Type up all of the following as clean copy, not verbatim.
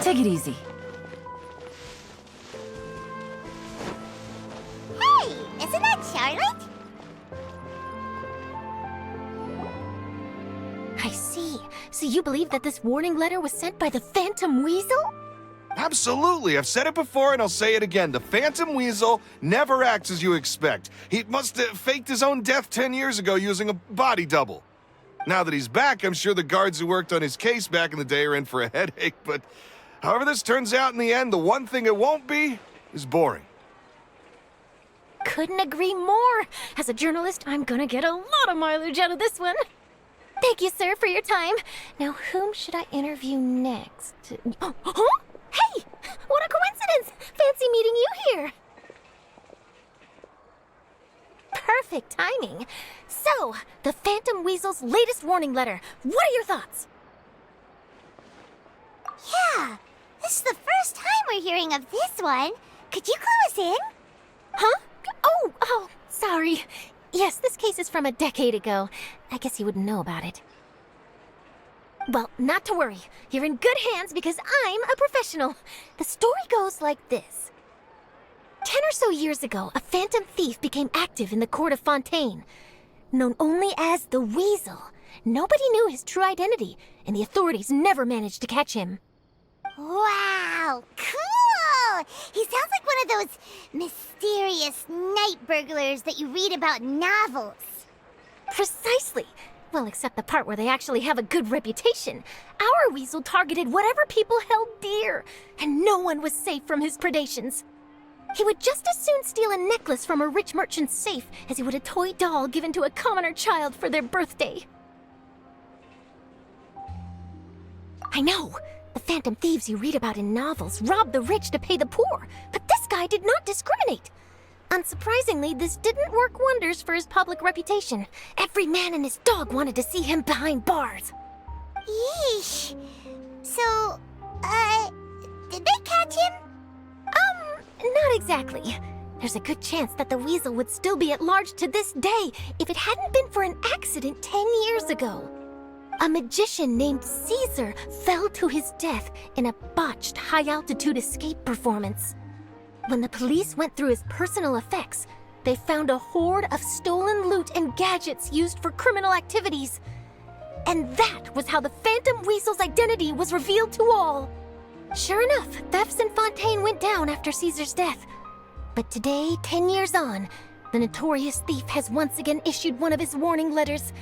Take it easy. Hey, isn't that Charlotte? I see. So you believe that this warning letter was sent by the Phantom Weasel? Absolutely. I've said it before and I'll say it again. The Phantom Weasel never acts as you expect. He must have faked his own death 10 years ago using a body double. Now that he's back, I'm sure the guards who worked on his case back in the day are in for a headache, but however this turns out in the end, the one thing it won't be is boring. Couldn't agree more. As a journalist, I'm gonna get a lot of mileage out of this one. Thank you, sir, for your time. Now, whom should I interview next? Huh? Hey! What a coincidence! Fancy meeting you here. Perfect timing. So, the Phantom Weasel's latest warning letter. What are your thoughts? Yeah, this is the first time we're hearing of this one. Could you clue us in? Huh? Oh, sorry. Yes, this case is from a decade ago. I guess you wouldn't know about it. Well, not to worry. You're in good hands because I'm a professional. The story goes like this. 10 or so years ago, a phantom thief became active in the court of Fontaine. Known only as the Weasel. Nobody knew his true identity, and the authorities never managed to catch him. Wow, cool! He sounds like one of those mysterious night burglars that you read about in novels. Precisely. Well, except the part where they actually have a good reputation. Our Weasel targeted whatever people held dear, and no one was safe from his predations. He would just as soon steal a necklace from a rich merchant's safe as he would a toy doll given to a commoner child for their birthday. I know. The phantom thieves you read about in novels rob the rich to pay the poor, but this guy did not discriminate. Unsurprisingly, this didn't work wonders for his public reputation. Every man and his dog wanted to see him behind bars. Yeesh. So, did they catch him? Not exactly. There's a good chance that the Weasel would still be at large to this day if it hadn't been for an accident 10 years ago. A magician named Caesar fell to his death in a botched high-altitude escape performance. When the police went through his personal effects, they found a hoard of stolen loot and gadgets used for criminal activities. And that was how the Phantom Weasel's identity was revealed to all. Sure enough, thefts in Fontaine went down after Caesar's death. But today, 10 years on, the notorious thief has once again issued one of his warning letters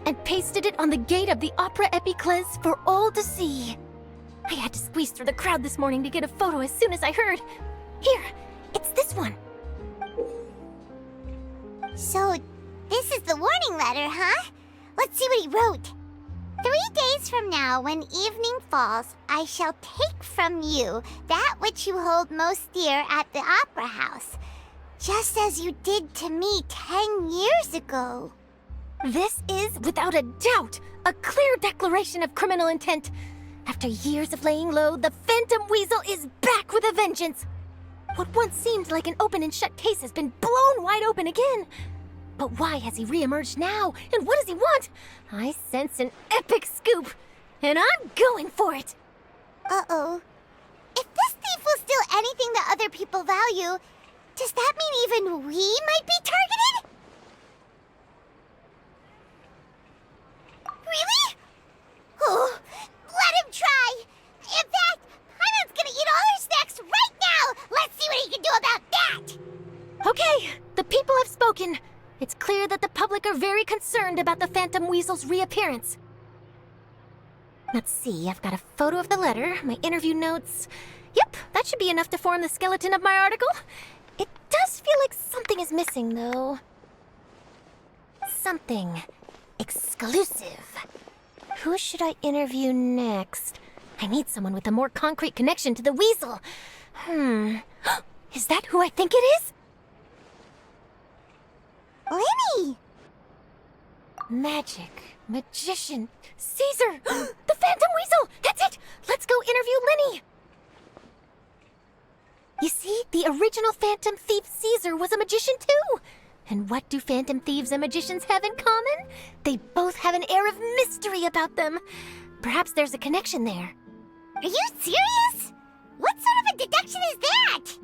and pasted it on the gate of the Opera Epiclese for all to see. I had to squeeze through the crowd this morning to get a photo as soon as I heard. Here, it's this one. So, this is the warning letter, huh? Let's see what he wrote. 3 days from now, when evening falls, I shall take from you that which you hold most dear at the opera house, just as you did to me 10 years ago. This is, without a doubt, a clear declaration of criminal intent. After years of laying low, the Phantom Weasel is back with a vengeance. What once seemed like an open and shut case has been blown wide open again. But why has he reemerged now? And what does he want? I sense an epic scoop, and I'm going for it. Uh-oh. If this thief will steal anything that other people value, does that mean even we might be targeted? Really? Oh, let him try. In fact, Paimon's gonna eat all her snacks right now. Let's see what he can do about that. Okay, the people have spoken. It's clear that the public are very concerned about the Phantom Weasel's reappearance. Let's see, I've got a photo of the letter, my interview notes. Yep, that should be enough to form the skeleton of my article. It does feel like something is missing, though. Something exclusive. Who should I interview next? I need someone with a more concrete connection to the Weasel. Is that who I think it is? Lyney! Magic, magician, Caesar, the Phantom Weasel! That's it! Let's go interview Lyney! You see, the original Phantom Thief Caesar was a magician too! And what do Phantom Thieves and magicians have in common? They both have an air of mystery about them. Perhaps there's a connection there. Are you serious? What sort of a deduction is that?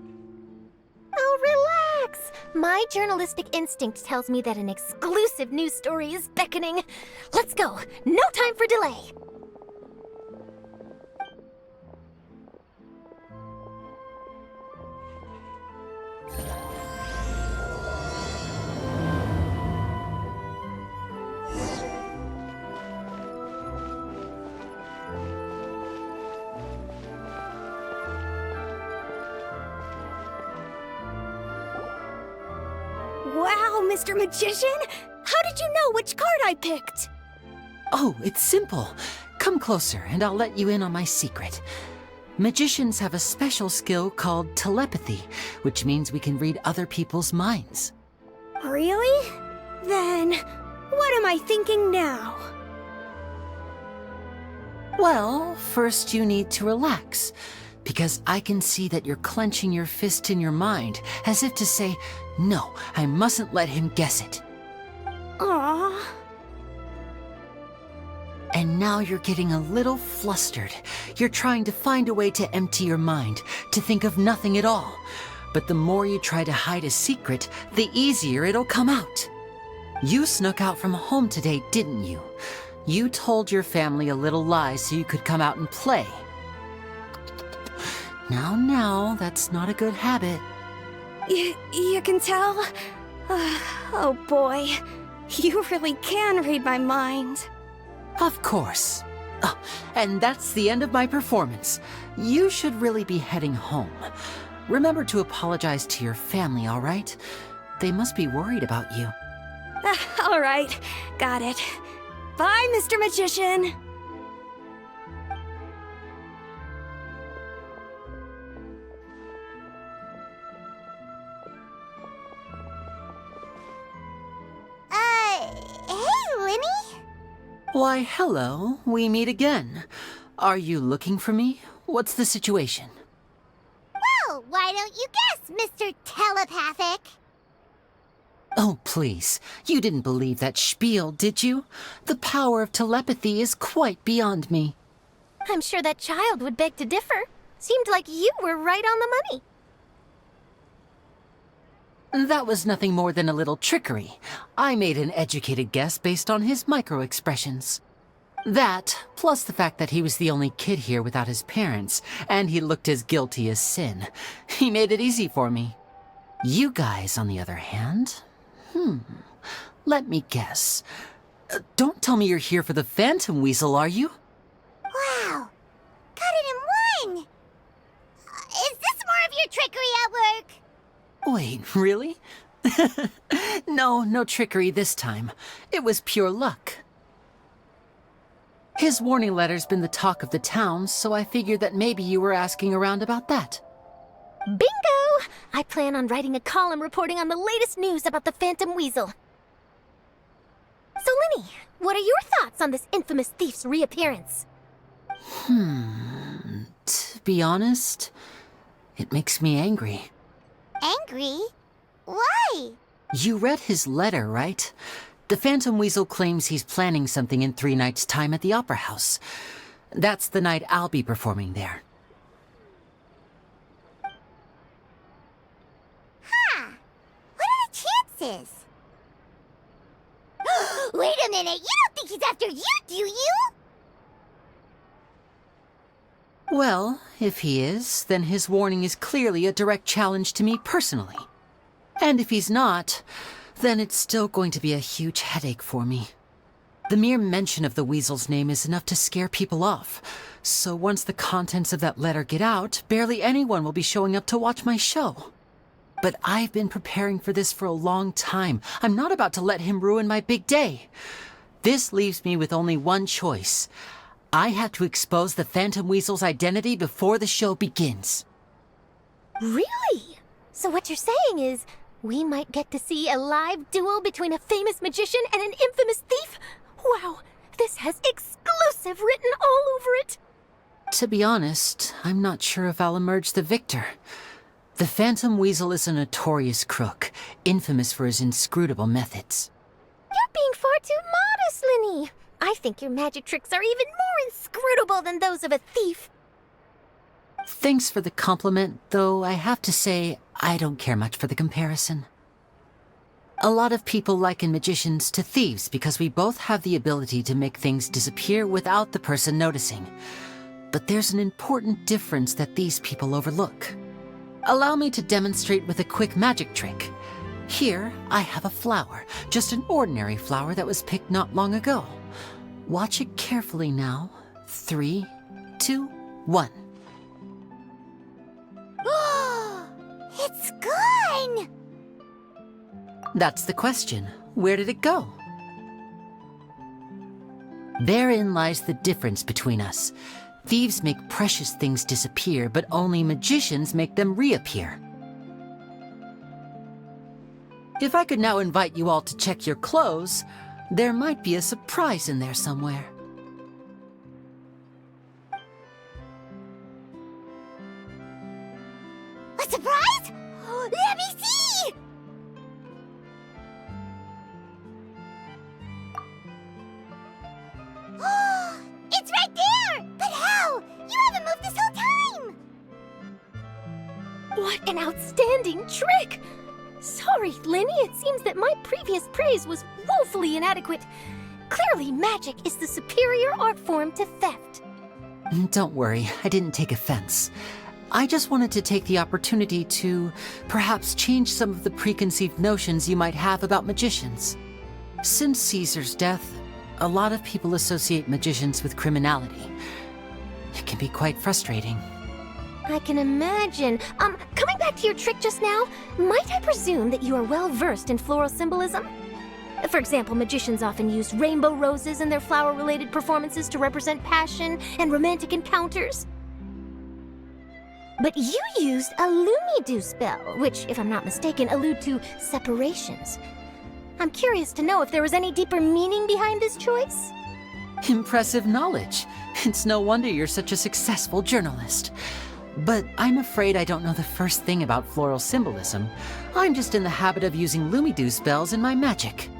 Oh, relax. My journalistic instinct tells me that an exclusive news story is beckoning. Let's go. No time for delay. Wow, Mr. Magician! How did you know which card I picked? Oh, it's simple. Come closer and I'll let you in on my secret. Magicians have a special skill called telepathy, which means we can read other people's minds. Really? Then, what am I thinking now? Well, first you need to relax, because I can see that you're clenching your fist in your mind, as if to say, no, I mustn't let him guess it. Aww. And now you're getting a little flustered. You're trying to find a way to empty your mind, to think of nothing at all. But the more you try to hide a secret, the easier it'll come out. You snuck out from home today, didn't you? You told your family a little lie so you could come out and play. Now, that's not a good habit. You can tell? Oh boy, you really can read my mind. Of course. Oh, and that's the end of my performance. You should really be heading home. Remember to apologize to your family, all right? They must be worried about you. All right, got it. Bye, Mr. Magician. Hey, Lyney? Why, hello. We meet again. Are you looking for me? What's the situation? Well, why don't you guess, Mr. Telepathic? Oh, please. You didn't believe that spiel, did you? The power of telepathy is quite beyond me. I'm sure that child would beg to differ. Seemed like you were right on the money. That was nothing more than a little trickery. I made an educated guess based on his micro-expressions. That, plus the fact that he was the only kid here without his parents, and he looked as guilty as sin. He made it easy for me. You guys, on the other hand... Let me guess. Don't tell me you're here for the Phantom Weasel, are you? Wow, got it in one! Is this more of your trickery at work? Wait, really? No trickery this time. It was pure luck. His warning letter's been the talk of the town, so I figured that maybe you were asking around about that. Bingo! I plan on writing a column reporting on the latest news about the Phantom Weasel. So, Lyney, what are your thoughts on this infamous thief's reappearance? To be honest, it makes me angry. Angry? Why? You read his letter, right? The Phantom Weasel claims he's planning something in 3 nights' time at the Opera House. That's the night I'll be performing there. What are the chances? Wait a minute, you don't think he's after you, do you? Well, if he is, then his warning is clearly a direct challenge to me personally. And if he's not, then it's still going to be a huge headache for me. The mere mention of the Weasel's name is enough to scare people off. So once the contents of that letter get out, barely anyone will be showing up to watch my show. But I've been preparing for this for a long time. I'm not about to let him ruin my big day. This leaves me with only one choice. I have to expose the Phantom Weasel's identity before the show begins. Really? So what you're saying is, we might get to see a live duel between a famous magician and an infamous thief? Wow, this has exclusive written all over it. To be honest, I'm not sure if I'll emerge the victor. The Phantom Weasel is a notorious crook, infamous for his inscrutable methods. You're being far too modest, Lyney. I think your magic tricks are even more inscrutable than those of a thief. Thanks for the compliment, though I have to say I don't care much for the comparison. A lot of people liken magicians to thieves because we both have the ability to make things disappear without the person noticing. But there's an important difference that these people overlook. Allow me to demonstrate with a quick magic trick. Here, I have a flower, just an ordinary flower that was picked not long ago. Watch it carefully now. 3, 2, 1. It's gone! That's the question. Where did it go? Therein lies the difference between us. Thieves make precious things disappear, but only magicians make them reappear. If I could now invite you all to check your clothes, there might be a surprise in there somewhere. A surprise? Let me see! It's right there! But how? You haven't moved this whole time! What an outstanding trick! Sorry, Lyney, it seems that my previous praise was woefully inadequate. Clearly, magic is the superior art form to theft. Don't worry, I didn't take offense. I just wanted to take the opportunity to perhaps change some of the preconceived notions you might have about magicians. Since Caesar's death, a lot of people associate magicians with criminality. It can be quite frustrating. I can imagine. Coming back to your trick just now, might I presume that you are well versed in floral symbolism? For example, magicians often use rainbow roses in their flower-related performances to represent passion and romantic encounters. But you used a Lumidu spell, which, if I'm not mistaken, allude to separations. I'm curious to know if there was any deeper meaning behind this choice? Impressive knowledge. It's no wonder you're such a successful journalist. But I'm afraid I don't know the first thing about floral symbolism. I'm just in the habit of using Lumidu spells in my magic.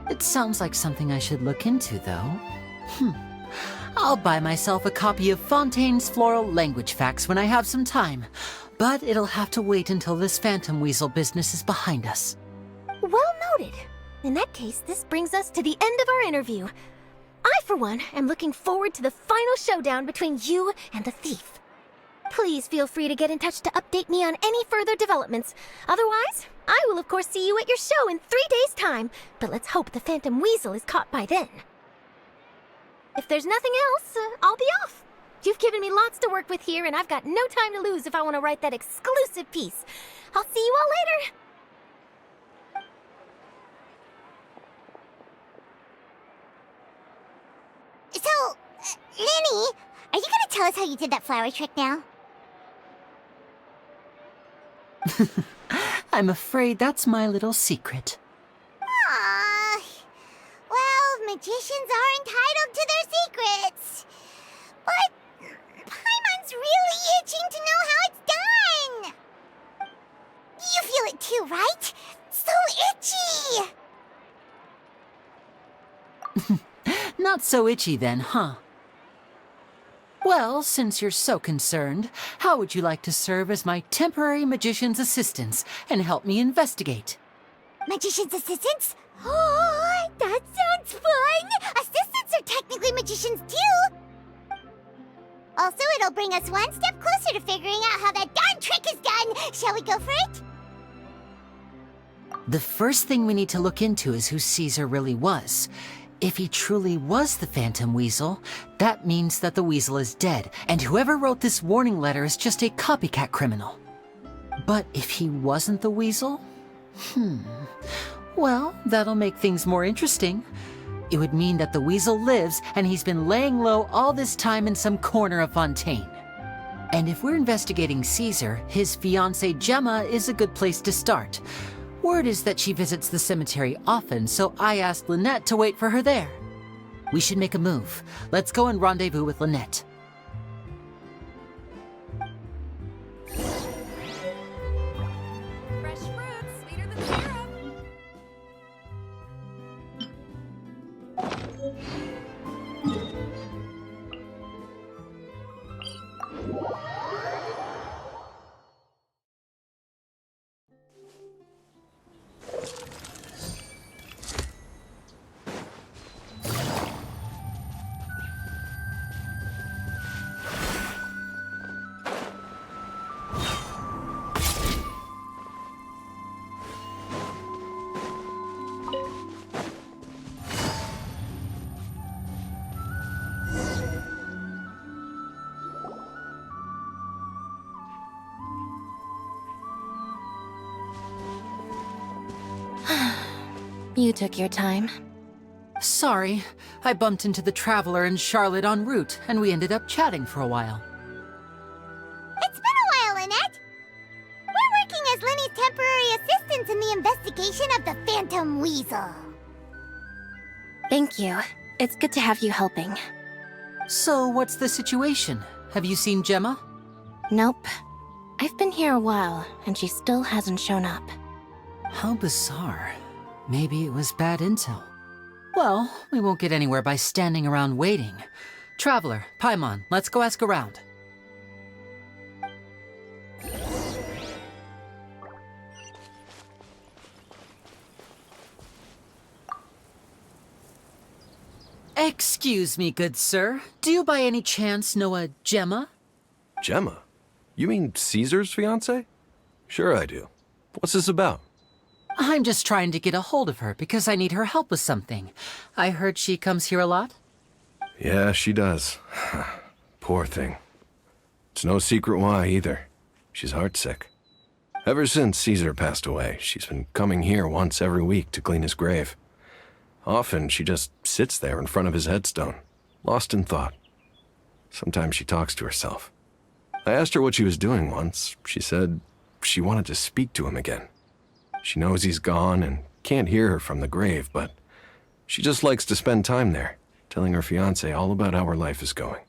It sounds like something I should look into, though. I'll buy myself a copy of Fontaine's Floral Language Facts when I have some time. But it'll have to wait until this phantom weasel business is behind us. Well noted. In that case, this brings us to the end of our interview. I, for one, am looking forward to the final showdown between you and the thief. Please feel free to get in touch to update me on any further developments. Otherwise, I will of course see you at your show in 3 days' time, but let's hope the Phantom Weasel is caught by then. If there's nothing else, I'll be off. You've given me lots to work with here, and I've got no time to lose if I want to write that exclusive piece. I'll see you all later. So, Lyney, are you gonna tell us how you did that flower trick now? I'm afraid that's my little secret. Aww. Well, magicians are entitled to their secrets. But Paimon's really itching to know how it's done. You feel it too, right? So itchy. Not so itchy then, huh? Well, since you're so concerned, how would you like to serve as my temporary magician's assistants and help me investigate? Magician's assistants? Oh, that sounds fun! Assistants are technically magicians too! Also, it'll bring us one step closer to figuring out how that darn trick is done! Shall we go for it? The first thing we need to look into is who Caesar really was. If he truly was the Phantom Weasel, that means that the weasel is dead, and whoever wrote this warning letter is just a copycat criminal. But if he wasn't the weasel? Well, that'll make things more interesting. It would mean that the weasel lives, and he's been laying low all this time in some corner of Fontaine. And if we're investigating Caesar, his fiancée Gemma is a good place to start. Word is that she visits the cemetery often, so I asked Lynette to wait for her there. We should make a move. Let's go and rendezvous with Lynette. Fresh fruits, sweeter than syrup. You took your time. Sorry, I bumped into the Traveler and Charlotte en route, and we ended up chatting for a while. It's been a while, Lynette. We're working as Lyney's temporary assistants in the investigation of the Phantom Weasel. Thank you. It's good to have you helping. So, what's the situation? Have you seen Gemma? Nope. I've been here a while, and she still hasn't shown up. How bizarre. Maybe it was bad intel. Well, we won't get anywhere by standing around waiting. Traveler, Paimon, let's go ask around. Excuse me, good sir. Do you by any chance know a Gemma? Gemma? You mean Caesar's fiancée? Sure I do. What's this about? I'm just trying to get a hold of her because I need her help with something. I heard she comes here a lot. Yeah, she does. Poor thing. It's no secret why, either. She's heartsick. Ever since Caesar passed away, she's been coming here once every week to clean his grave. Often, she just sits there in front of his headstone, lost in thought. Sometimes she talks to herself. I asked her what she was doing once. She said she wanted to speak to him again. She knows he's gone and can't hear her from the grave, but she just likes to spend time there, telling her fiancé all about how her life is going.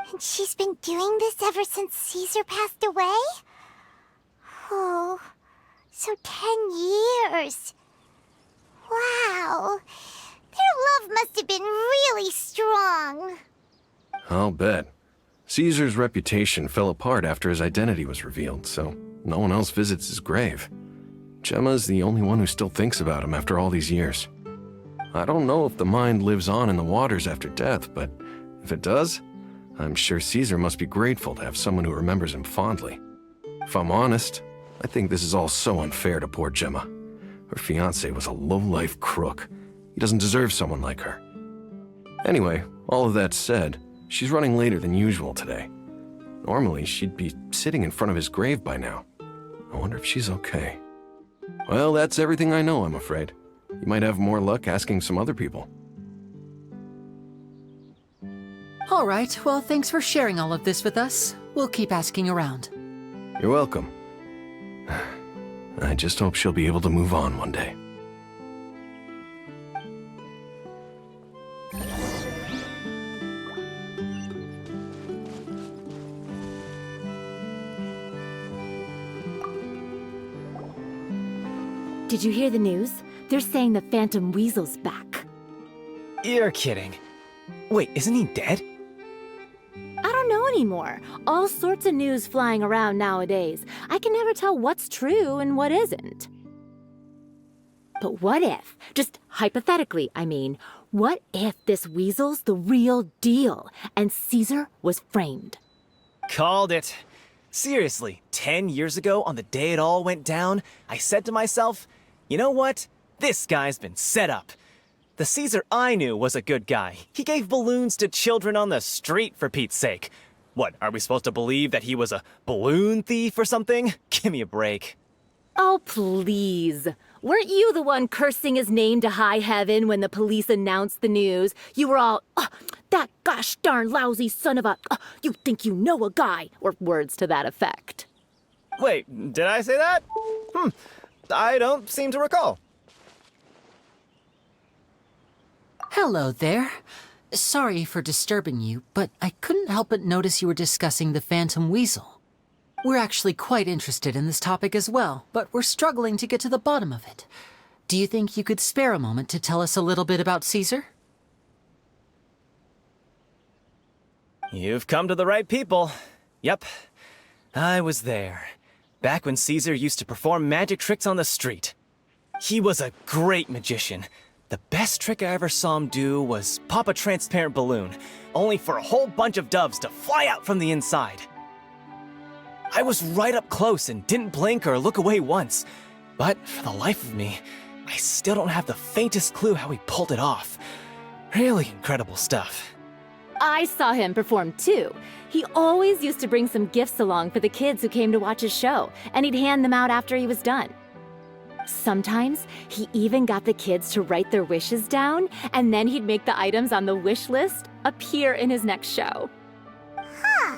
And she's been doing this ever since Caesar passed away? Oh, so 10 years. Wow. Their love must have been really strong. I'll bet. Caesar's reputation fell apart after his identity was revealed, so no one else visits his grave. Gemma's the only one who still thinks about him after all these years. I don't know if the mind lives on in the waters after death, but if it does, I'm sure Caesar must be grateful to have someone who remembers him fondly. If I'm honest, I think this is all so unfair to poor Gemma. Her fiancé was a low-life crook. He doesn't deserve someone like her. Anyway, all of that said, she's running later than usual today. Normally, she'd be sitting in front of his grave by now. I wonder if she's okay. Well, that's everything I know, I'm afraid. You might have more luck asking some other people. All right, well, thanks for sharing all of this with us. We'll keep asking around. You're welcome. I just hope she'll be able to move on one day. Did you hear the news? They're saying the Phantom Weasel's back. You're kidding. Wait, isn't he dead? I don't know anymore. All sorts of news flying around nowadays. I can never tell what's true and what isn't. But what if, just hypothetically, I mean, what if this weasel's the real deal and Caesar was framed? Called it. Seriously, 10 years ago, on the day it all went down, I said to myself, you know what? This guy's been set up. The Caesar I knew was a good guy. He gave balloons to children on the street, for Pete's sake. What, are we supposed to believe that he was a balloon thief or something? Give me a break. Oh, please. Weren't you the one cursing his name to high heaven when the police announced the news? You were all, that gosh darn lousy son of a, you think you know a guy, or words to that effect. Wait, did I say that? I don't seem to recall. Hello there. Sorry for disturbing you, but I couldn't help but notice you were discussing the Phantom Weasel. We're actually quite interested in this topic as well, but we're struggling to get to the bottom of it. Do you think you could spare a moment to tell us a little bit about Caesar? You've come to the right people. Yep, I was there. Back when Caesar used to perform magic tricks on the street. He was a great magician. The best trick I ever saw him do was pop a transparent balloon, only for a whole bunch of doves to fly out from the inside. I was right up close and didn't blink or look away once, but for the life of me, I still don't have the faintest clue how he pulled it off. Really incredible stuff. I saw him perform too. He always used to bring some gifts along for the kids who came to watch his show, and he'd hand them out after he was done. Sometimes he even got the kids to write their wishes down, and then he'd make the items on the wish list appear in his next show. Huh.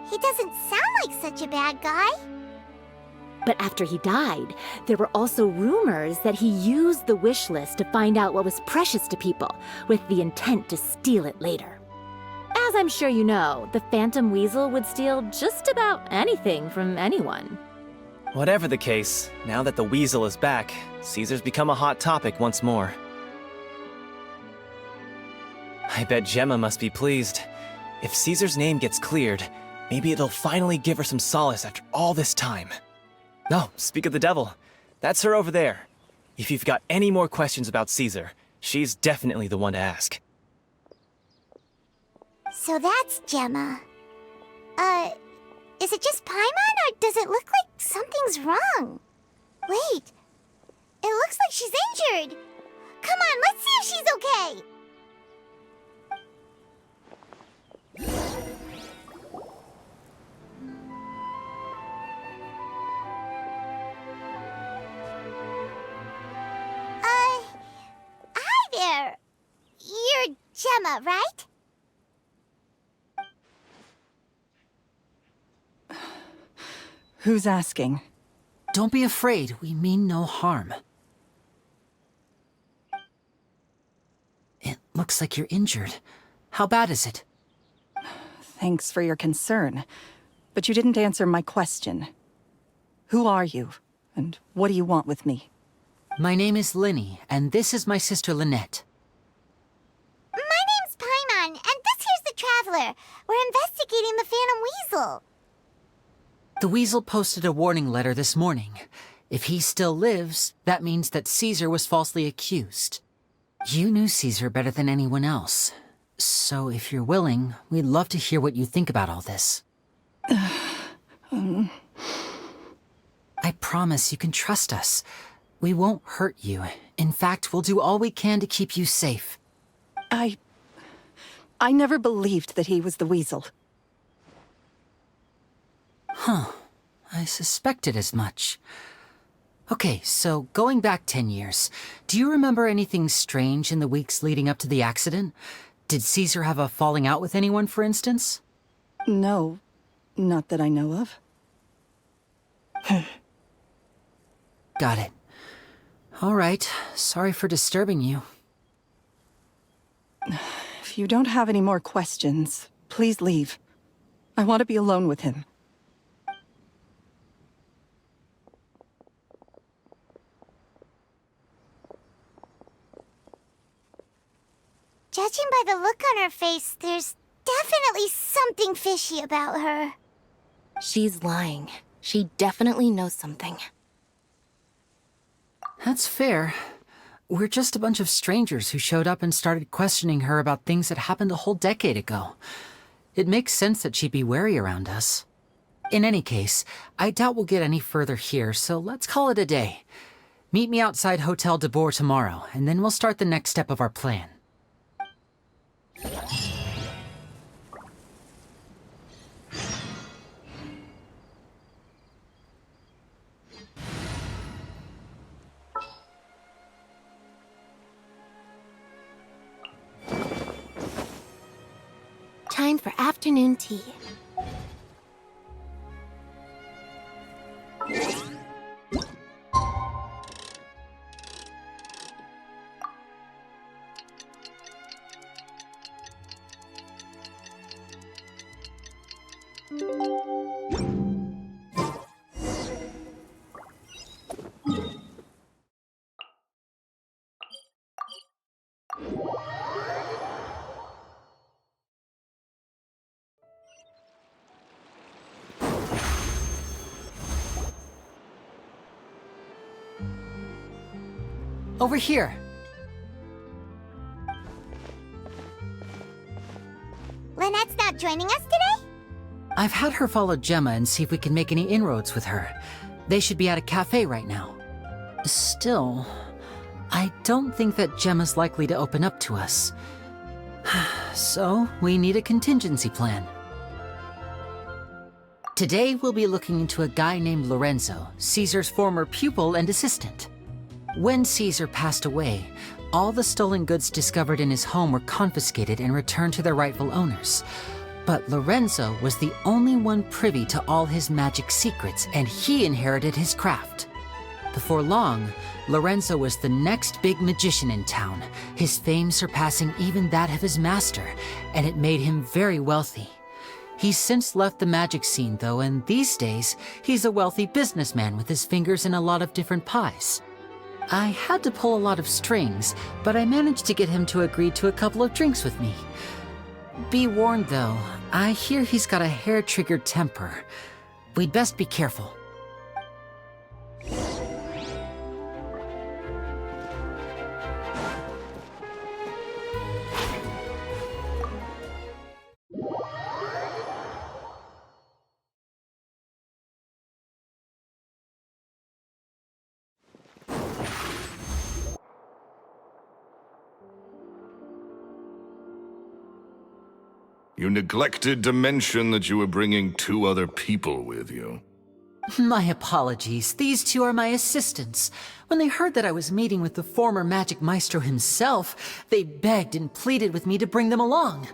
He doesn't sound like such a bad guy. But after he died, there were also rumors that he used the wish list to find out what was precious to people, with the intent to steal it later. As I'm sure you know, the Phantom Weasel would steal just about anything from anyone. Whatever the case, now that the Weasel is back, Caesar's become a hot topic once more. I bet Gemma must be pleased. If Caesar's name gets cleared, maybe it'll finally give her some solace after all this time. No, speak of the devil. That's her over there. If you've got any more questions about Caesar, she's definitely the one to ask. So that's Gemma. Is it just Paimon, or does it look like something's wrong? Wait, it looks like she's injured. Come on, let's see if she's okay. Hi there. You're Gemma, right? Who's asking? Don't be afraid, we mean no harm. It looks like you're injured. How bad is it? Thanks for your concern, but you didn't answer my question. Who are you, and what do you want with me? My name is Lyney, and this is my sister Lynette. My name's Paimon, and this here's the Traveler. We're investigating the Phantom Weasel. The Weasel posted a warning letter this morning. If he still lives, that means that Caesar was falsely accused. You knew Caesar better than anyone else. So if you're willing, we'd love to hear what you think about all this. I promise you can trust us. We won't hurt you. In fact, we'll do all we can to keep you safe. I never believed that he was the Weasel. Huh. I suspected as much. Okay, so going back 10 years, do you remember anything strange in the weeks leading up to the accident? Did Caesar have a falling out with anyone, for instance? No, not that I know of. Got it. All right, sorry for disturbing you. If you don't have any more questions, please leave. I want to be alone with him. Judging by the look on her face, there's definitely something fishy about her. She's lying. She definitely knows something. That's fair. We're just a bunch of strangers who showed up and started questioning her about things that happened a whole decade ago. It makes sense that she'd be wary around us. In any case, I doubt we'll get any further here, so let's call it a day. Meet me outside Hotel de Boer tomorrow, and then we'll start the next step of our plan. Time for afternoon tea. Over here. Lynette's not joining us today? I've had her follow Gemma and see if we can make any inroads with her. They should be at a cafe right now. Still, I don't think that Gemma's likely to open up to us. So, we need a contingency plan. Today we'll be looking into a guy named Lorenzo, Caesar's former pupil and assistant. When Caesar passed away, all the stolen goods discovered in his home were confiscated and returned to their rightful owners. But Lorenzo was the only one privy to all his magic secrets, and he inherited his craft. Before long, Lorenzo was the next big magician in town, his fame surpassing even that of his master, and it made him very wealthy. He's since left the magic scene, though, and these days, he's a wealthy businessman with his fingers in a lot of different pies. I had to pull a lot of strings, but I managed to get him to agree to a couple of drinks with me. Be warned, though, I hear he's got a hair-triggered temper. We'd best be careful. You neglected to mention that you were bringing 2 other people with you. My apologies. These 2 are my assistants. When they heard that I was meeting with the former magic maestro himself, they begged and pleaded with me to bring them along.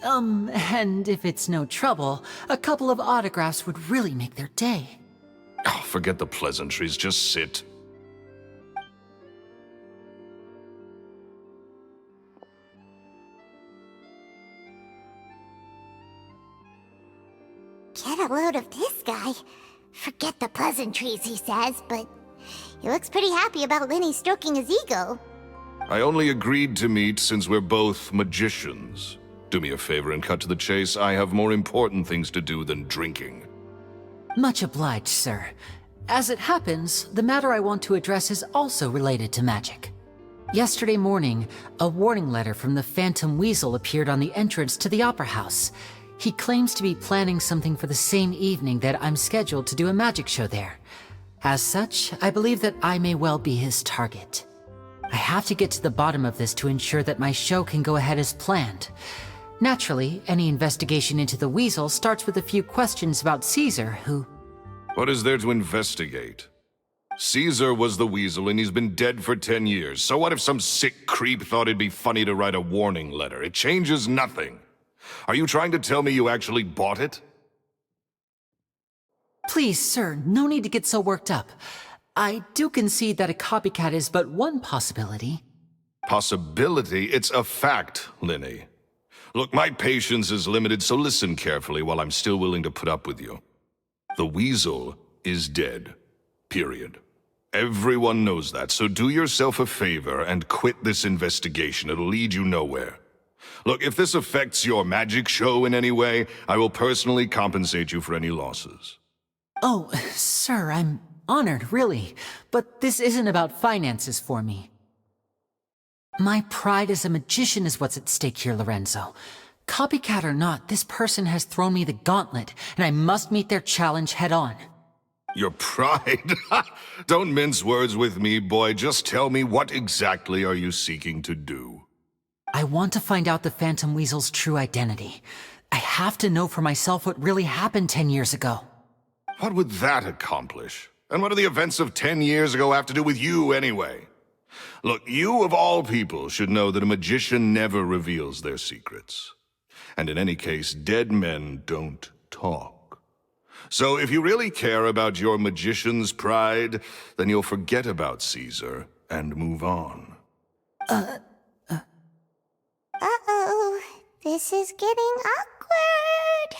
And if it's no trouble, a couple of autographs would really make their day. Oh, forget the pleasantries, just sit. Get a load of this guy. Forget the pleasantries, he says, but he looks pretty happy about Lyney stroking his ego. I only agreed to meet since we're both magicians. Do me a favor and cut to the chase. I have more important things to do than drinking. Much obliged, sir. As it happens, the matter I want to address is also related to magic. Yesterday morning, a warning letter from the Phantom Weasel appeared on the entrance to the Opera House. He claims to be planning something for the same evening that I'm scheduled to do a magic show there. As such, I believe that I may well be his target. I have to get to the bottom of this to ensure that my show can go ahead as planned. Naturally, any investigation into the Weasel starts with a few questions about Caesar, who... What is there to investigate? Caesar was the Weasel and he's been dead for 10 years. So what if some sick creep thought it'd be funny to write a warning letter? It changes nothing. Are you trying to tell me you actually bought it? Please, sir, no need to get so worked up. I do concede that a copycat is but one possibility. Possibility? It's a fact, Lyney. Look, my patience is limited, so listen carefully while I'm still willing to put up with you. The Weasel is dead. Period. Everyone knows that, so do yourself a favor and quit this investigation. It'll lead you nowhere. Look, if this affects your magic show in any way, I will personally compensate you for any losses. Oh, sir, I'm honored, really. But this isn't about finances for me. My pride as a magician is what's at stake here, Lorenzo. Copycat or not, this person has thrown me the gauntlet, and I must meet their challenge head-on. Your pride? Don't mince words with me, boy. Just tell me, what exactly are you seeking to do? I want to find out the Phantom Weasel's true identity. I have to know for myself what really happened 10 years ago. What would that accomplish? And what do the events of 10 years ago have to do with you, anyway? Look, you of all people should know that a magician never reveals their secrets. And in any case, dead men don't talk. So if you really care about your magician's pride, then you'll forget about Caesar and move on. Uh-oh. This is getting awkward.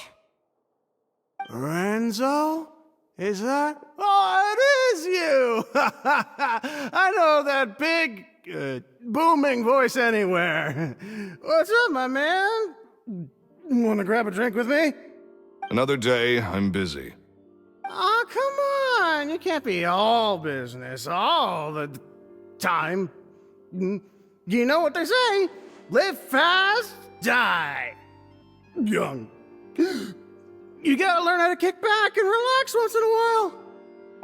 Lorenzo? Is that? Oh, it is you! I know that big, booming voice anywhere. What's up, my man? Want to grab a drink with me? Another day, I'm busy. Oh, come on. You can't be all business all the time. You know what they say? Live fast, die young. You gotta learn how to kick back and relax once in a while.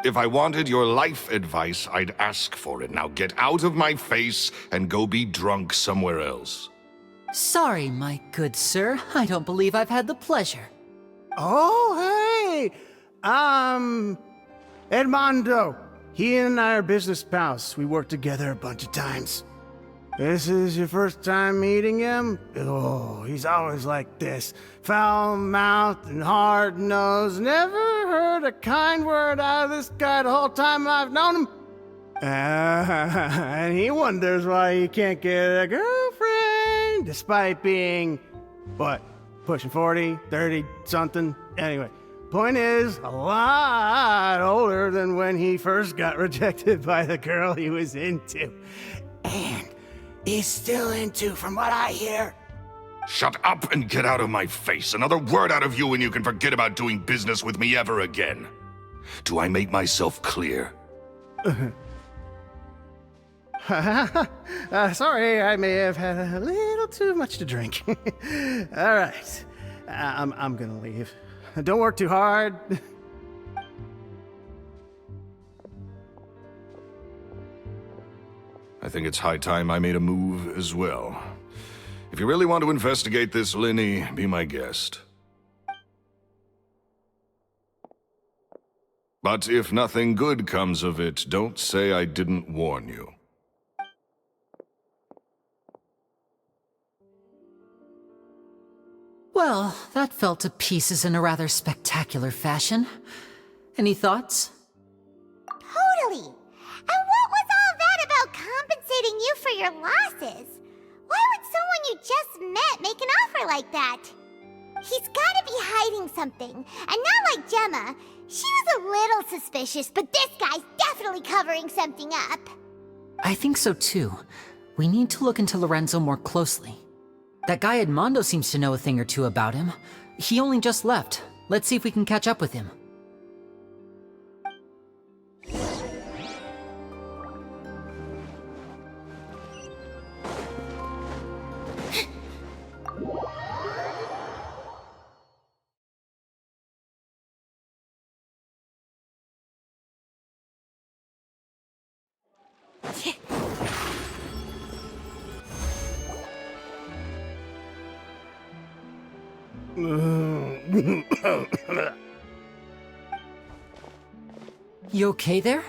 If I wanted your life advice, I'd ask for it. Now get out of my face and go be drunk somewhere else. Sorry, my good sir. I don't believe I've had the pleasure. Oh, Hey! Edmondo. He and I are business pals. We worked together a bunch of times. This is your first time meeting him? Oh, he's always like this. Foul-mouthed and hard-nosed. Never heard a kind word out of this guy the whole time I've known him. And he wonders why he can't get a girlfriend, despite being, what, pushing 40, 30, something? Anyway, point is, a lot older than when he first got rejected by the girl he was into. And he's still into, from what I hear. Shut up and get out of my face. Another word out of you and you can forget about doing business with me ever again. Do I make myself clear? Sorry, I may have had a little too much to drink. All right, I'm gonna leave. Don't work too hard. I think it's high time I made a move as well. If you really want to investigate this, Lyney, be my guest. But if nothing good comes of it, don't say I didn't warn you. Well, that fell to pieces in a rather spectacular fashion. Any thoughts? Totally. And what was all that about compensating you for your losses? Why would someone you just met make an offer like that? He's gotta be hiding something. And not like Gemma. She was a little suspicious, but this guy's definitely covering something up. I think so too. We need to look into Lorenzo more closely. That guy Edmondo seems to know a thing or two about him. He only just left. Let's see if we can catch up with him. You okay there?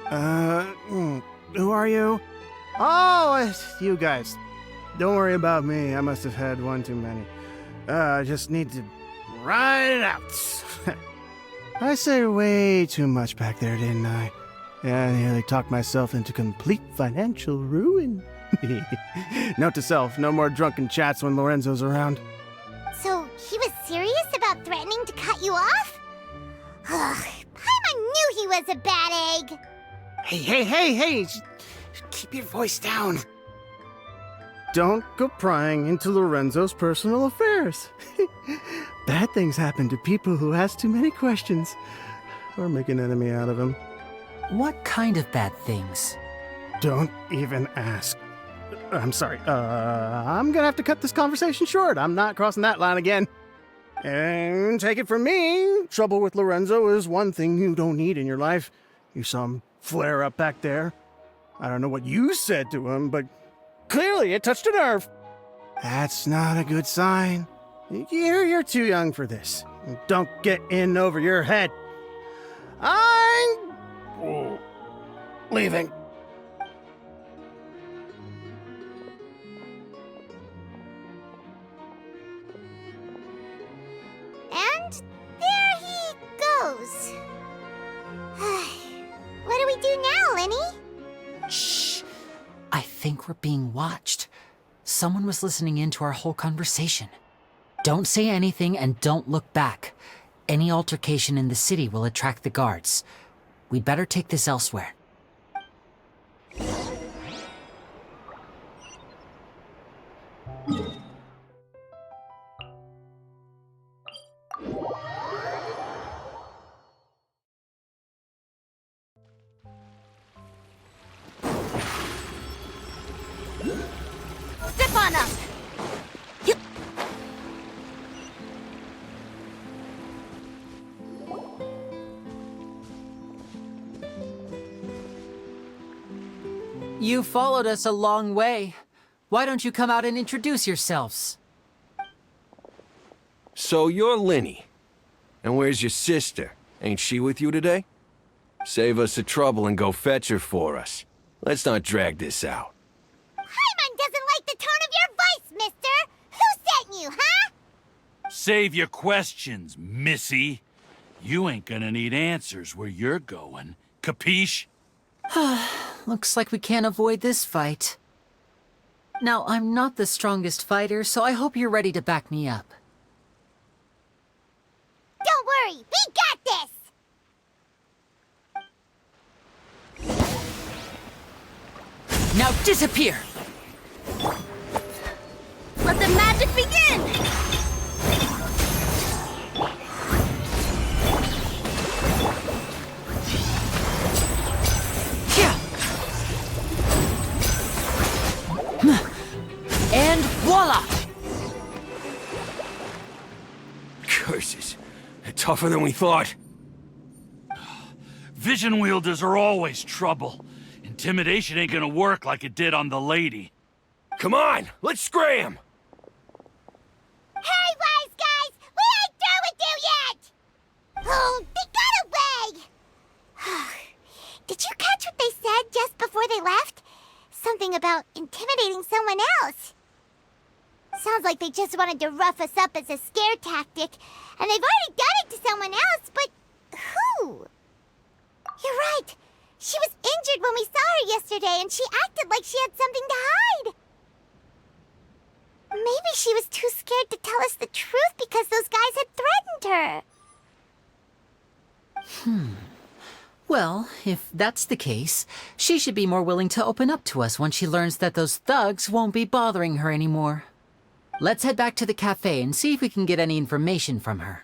Who are you? Oh, it's you guys. Don't worry about me. I must have had one too many. I just need to ride it out. I said way too much back there, didn't I? Yeah, I nearly talked myself into complete financial ruin. Note to self, no more drunken chats when Lorenzo's around. So, he was serious about threatening to cut you off? Ugh, Paimon knew he was a bad egg. Hey, keep your voice down. Don't go prying into Lorenzo's personal affairs. Bad things happen to people who ask too many questions, or make an enemy out of him. What kind of bad things? Don't even ask. I'm sorry, I'm gonna have to cut this conversation short. I'm not crossing that line again. And take it from me, trouble with Lorenzo is one thing you don't need in your life. You saw him flare up back there. I don't know what you said to him, but clearly it touched a nerve. That's not a good sign. You're too young for this. Don't get in over your head. I'm leaving. And there he goes. What do we do now, Lyney? Shh! I think we're being watched. Someone was listening in to our whole conversation. Don't say anything and don't look back. Any altercation in the city will attract the guards. We'd better take this elsewhere. Step on up! You followed us a long way. Why don't you come out and introduce yourselves? So you're Lyney. And where's your sister? Ain't she with you today? Save us the trouble and go fetch her for us. Let's not drag this out. Paimon doesn't like the tone of your voice, mister! Who sent you, huh? Save your questions, missy. You ain't gonna need answers where you're going. Capiche? Looks like we can't avoid this fight. Now, I'm not the strongest fighter, so I hope you're ready to back me up. Don't worry, we got this! Now disappear! Let the magic begin! And voila! Curses. They're tougher than we thought. Vision wielders are always trouble. Intimidation ain't gonna work like it did on the lady. Come on, let's scram! Hurry, wise guys! We ain't through with you yet! Oh, they got away! Did you catch what they said just before they left? Something about intimidating someone else. Sounds like they just wanted to rough us up as a scare tactic, and they've already done it to someone else, but who? You're right. She was injured when we saw her yesterday, and she acted like she had something to hide. Maybe she was too scared to tell us the truth because those guys had threatened her. Well, if that's the case, she should be more willing to open up to us once she learns that those thugs won't be bothering her anymore. Let's head back to the cafe and see if we can get any information from her.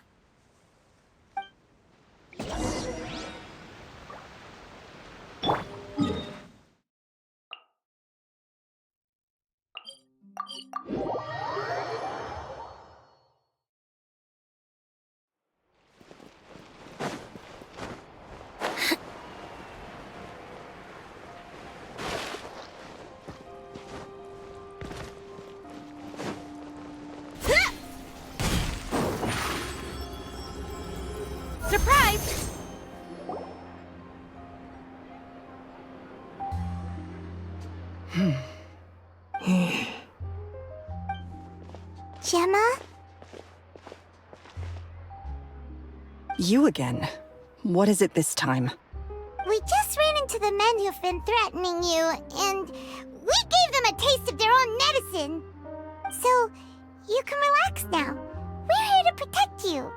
Surprise! Gemma? You again. What is it this time? We just ran into the men who've been threatening you, and we gave them a taste of their own medicine. So, you can relax now. We're here to protect you.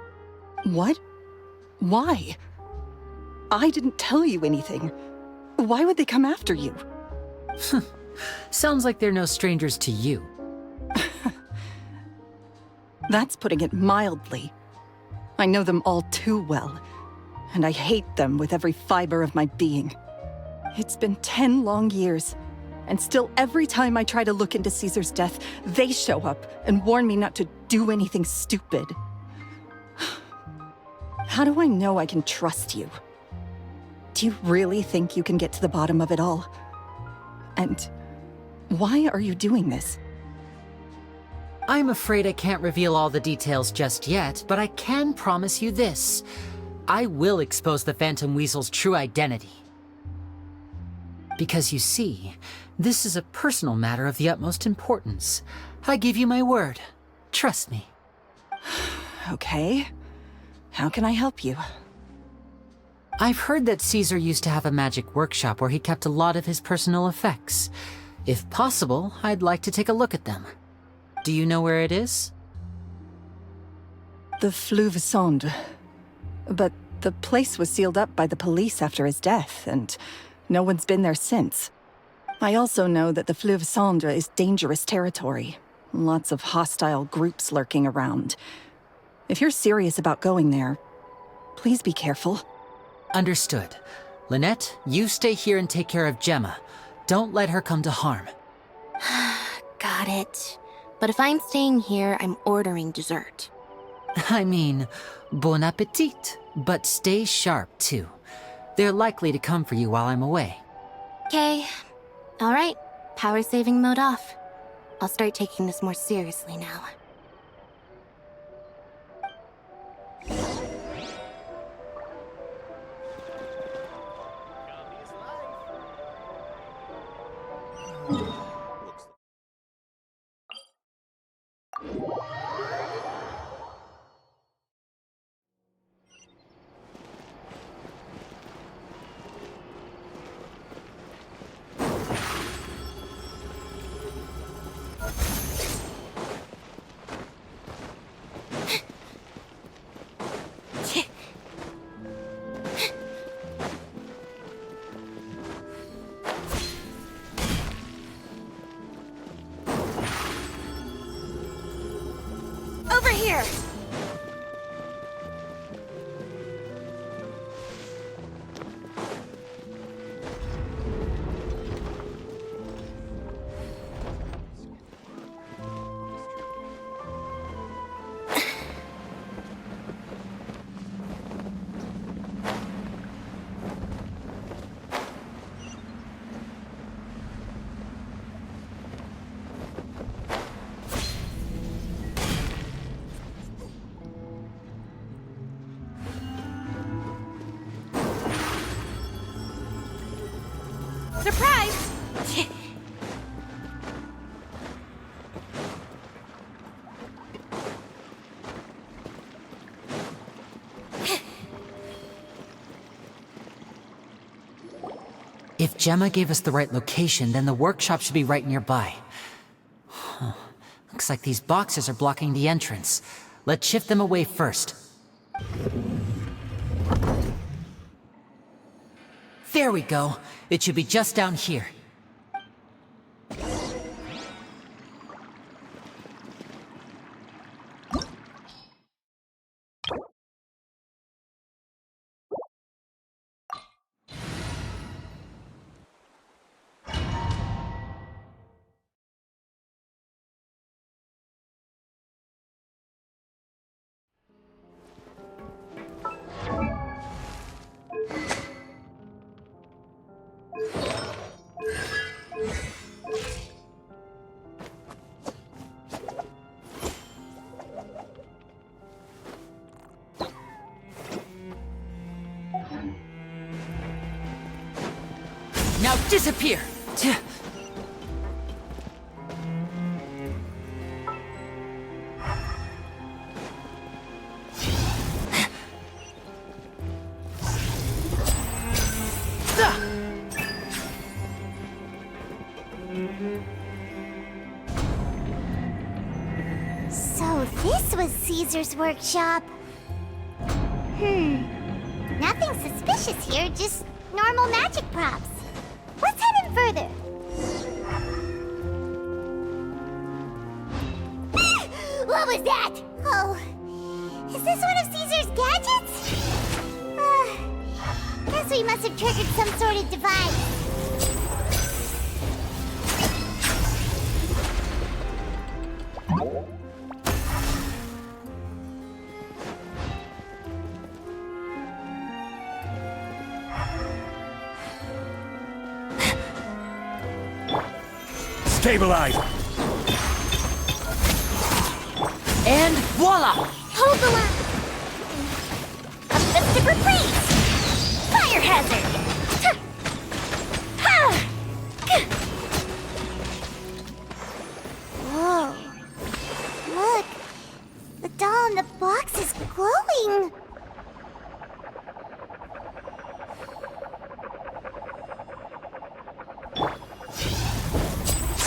What? Why? I didn't tell you anything. Why would they come after you? Sounds like they're no strangers to you. That's putting it mildly. I know them all too well, and I hate them with every fiber of my being. It's been 10 long years, and still every time I try to look into Caesar's death, they show up and warn me not to do anything stupid. How do I know I can trust you? Do you really think you can get to the bottom of it all? And why are you doing this? I'm afraid I can't reveal all the details just yet, but I can promise you this. I will expose the Phantom Weasel's true identity. Because you see, this is a personal matter of the utmost importance. I give you my word. Trust me. Okay. How can I help you? I've heard that Caesar used to have a magic workshop where he kept a lot of his personal effects. If possible, I'd like to take a look at them. Do you know where it is? The Fleuve Sonde. But the place was sealed up by the police after his death, and no one's been there since. I also know that the Fleuve Sonde is dangerous territory. Lots of hostile groups lurking around. If you're serious about going there, please be careful. Understood. Lynette, you stay here and take care of Gemma. Don't let her come to harm. Got it. But if I'm staying here, I'm ordering dessert. I mean, bon appetit. But stay sharp, too. They're likely to come for you while I'm away. Okay. Alright. Power saving mode off. I'll start taking this more seriously now. Over here! Surprise! If Gemma gave us the right location, then the workshop should be right nearby. Huh. Looks like these boxes are blocking the entrance. Let's shift them away first. There we go. It should be just down here. Now disappear! So this was Caesar's workshop. Nothing suspicious here, just normal magic props. Let's head in further. What was that? Oh, is this one of Caesar's gadgets? Guess we must have triggered some sort of device. Stabilize! And voila! Hold the line! A festive reprise! Fire hazard! Whoa. Look! The doll in the box is glowing!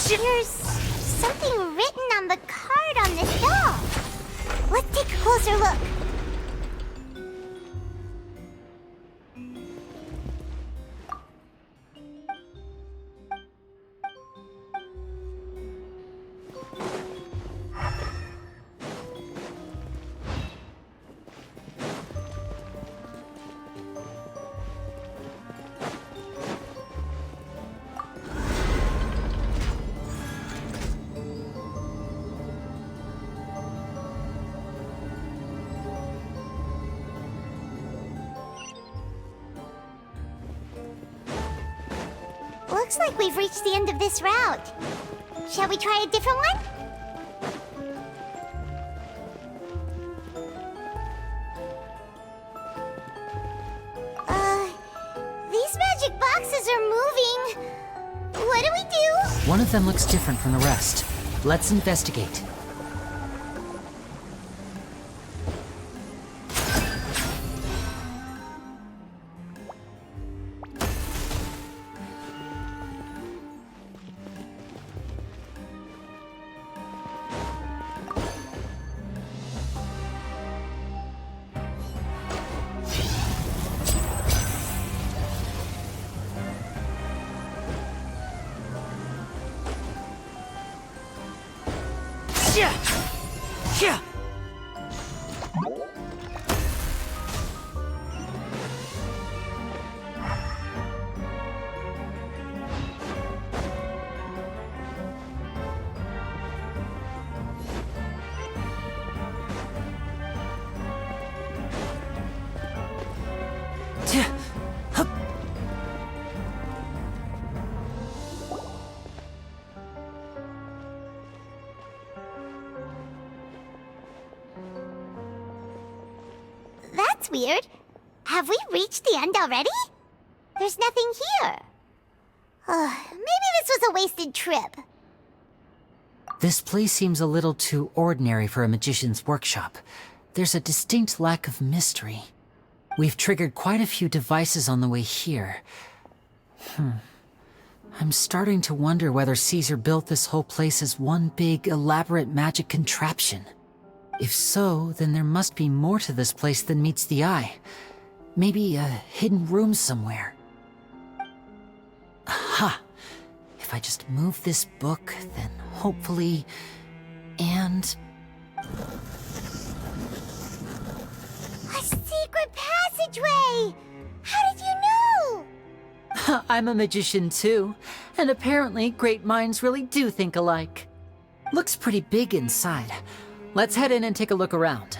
There's something written on the card on this doll. Let's take a closer look. Looks like we've reached the end of this route. Shall we try a different one? These magic boxes are moving. What do we do? One of them looks different from the rest. Let's investigate. That's weird. Have we reached the end already? There's nothing here. Maybe this was a wasted trip. This place seems a little too ordinary for a magician's workshop. There's a distinct lack of mystery. We've triggered quite a few devices on the way here. I'm starting to wonder whether Caesar built this whole place as one big, elaborate magic contraption. If so, then there must be more to this place than meets the eye. Maybe a hidden room somewhere. Aha! If I just move this book, then hopefully... And... A secret passageway! How did you know? I'm a magician too, and apparently great minds really do think alike. Looks pretty big inside. Let's head in and take a look around.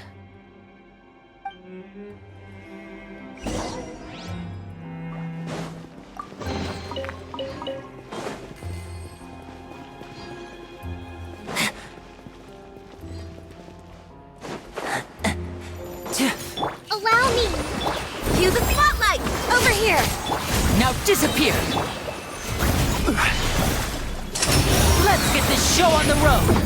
Allow me! Cue the spotlight! Over here! Now disappear! Let's get this show on the road!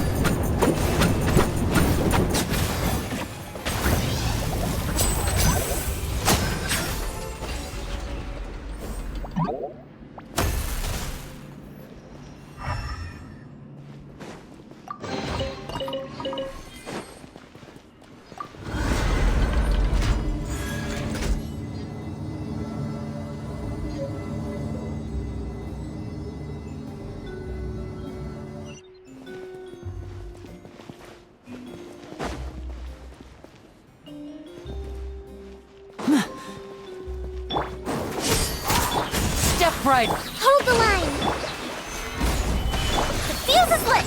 Step right! Hold the line! The fuse is lit!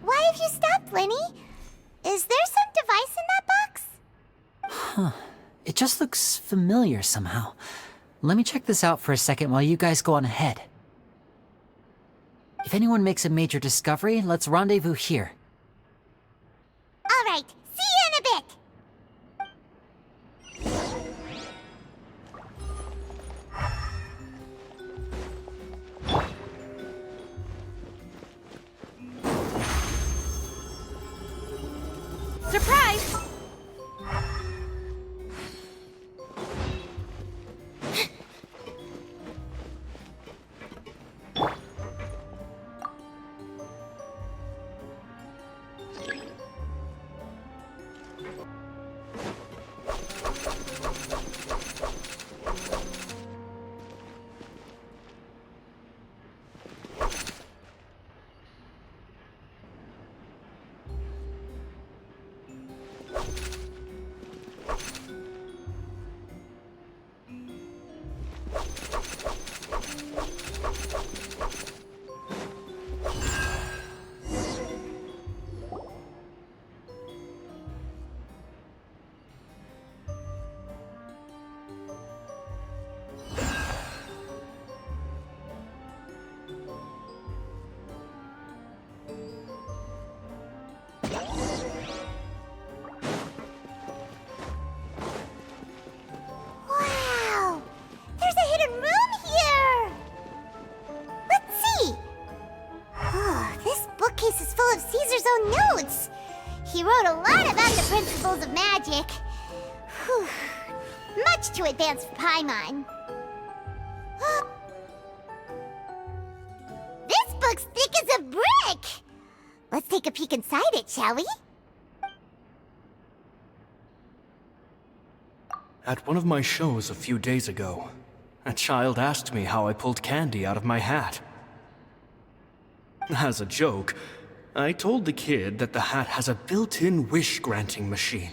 Why have you stopped, Lyney? Is there some device in that box? Huh. It just looks familiar somehow. Let me check this out for a second while you guys go on ahead. If anyone makes a major discovery, let's rendezvous here. All right, see you in a bit! Surprise! Wow! There's a hidden room here! Let's see! This bookcase is full of Caesar's own notes! He wrote a lot about the principles of magic. Whew. Much too advanced for Paimon. This book's thick as a brick! Let's take a peek inside it, shall we? At one of my shows a few days ago, a child asked me how I pulled candy out of my hat. As a joke, I told the kid that the hat has a built-in wish-granting machine.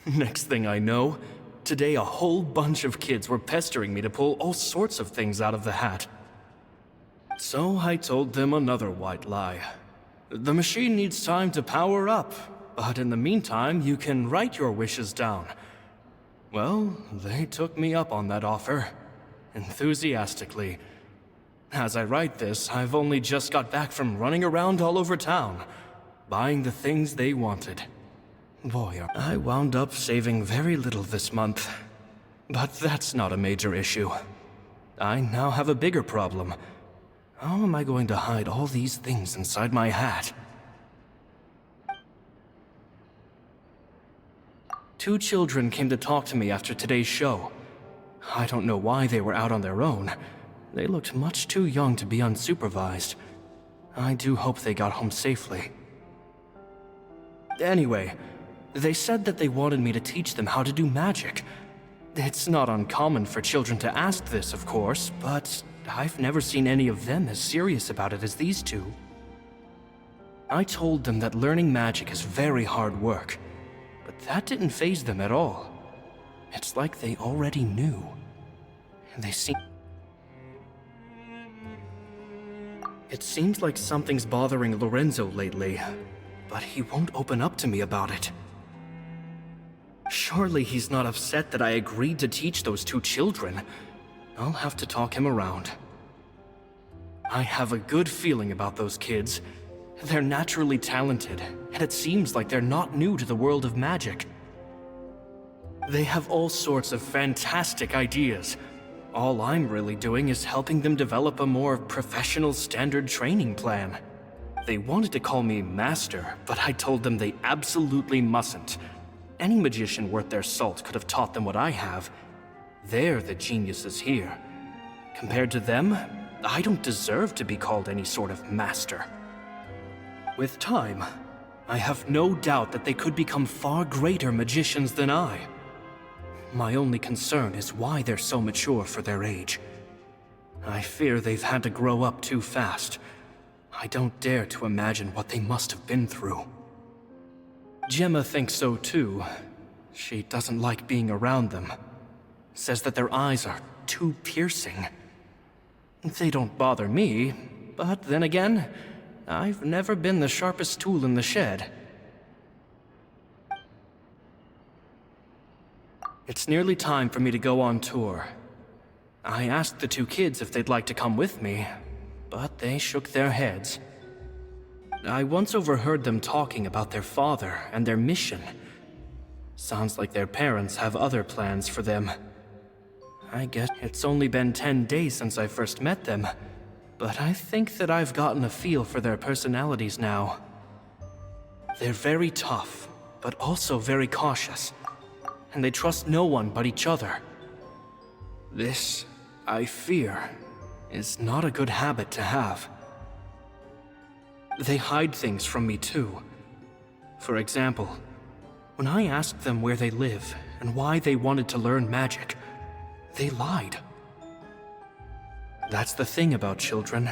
Next thing I know, today a whole bunch of kids were pestering me to pull all sorts of things out of the hat. So I told them another white lie. The machine needs time to power up, But in the meantime, you can write your wishes down. Well, they took me up on that offer. Enthusiastically. As I write this, I've only just got back from running around all over town, buying the things they wanted. Boy, I wound up saving very little this month. But that's not a major issue. I now have a bigger problem. How am I going to hide all these things inside my hat? 2 children came to talk to me after today's show. I don't know why they were out on their own. They looked much too young to be unsupervised. I do hope they got home safely. Anyway, they said that they wanted me to teach them how to do magic. It's not uncommon for children to ask this, of course, but I've never seen any of them as serious about it as these 2. I told them that learning magic is very hard work, but that didn't faze them at all. It's like they already knew. It seems like something's bothering Lorenzo lately, but he won't open up to me about it. Surely he's not upset that I agreed to teach those 2 children. I'll have to talk him around. I have a good feeling about those kids. They're naturally talented, and it seems like they're not new to the world of magic. They have all sorts of fantastic ideas. All I'm really doing is helping them develop a more professional standard training plan. They wanted to call me Master, but I told them they absolutely mustn't. Any magician worth their salt could have taught them what I have. They're the geniuses here. Compared to them, I don't deserve to be called any sort of master. With time, I have no doubt that they could become far greater magicians than I. My only concern is why they're so mature for their age. I fear they've had to grow up too fast. I don't dare to imagine what they must have been through. Gemma thinks so too. She doesn't like being around them. Says that their eyes are too piercing. They don't bother me, but then again, I've never been the sharpest tool in the shed. It's nearly time for me to go on tour. I asked the 2 kids if they'd like to come with me, but they shook their heads. I once overheard them talking about their father and their mission. Sounds like their parents have other plans for them. I guess it's only been 10 days since I first met them, but I think that I've gotten a feel for their personalities now. They're very tough, but also very cautious, and they trust no one but each other. This, I fear, is not a good habit to have. They hide things from me too. For example, when I asked them where they live and why they wanted to learn magic, they lied. That's the thing about children.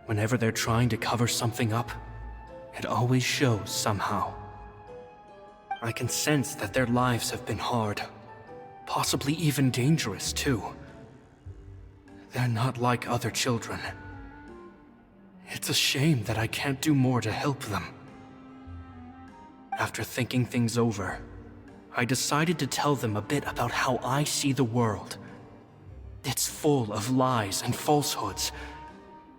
Whenever they're trying to cover something up, it always shows somehow. I can sense that their lives have been hard, possibly even dangerous too. They're not like other children. It's a shame that I can't do more to help them. After thinking things over, I decided to tell them a bit about how I see the world. It's full of lies and falsehoods,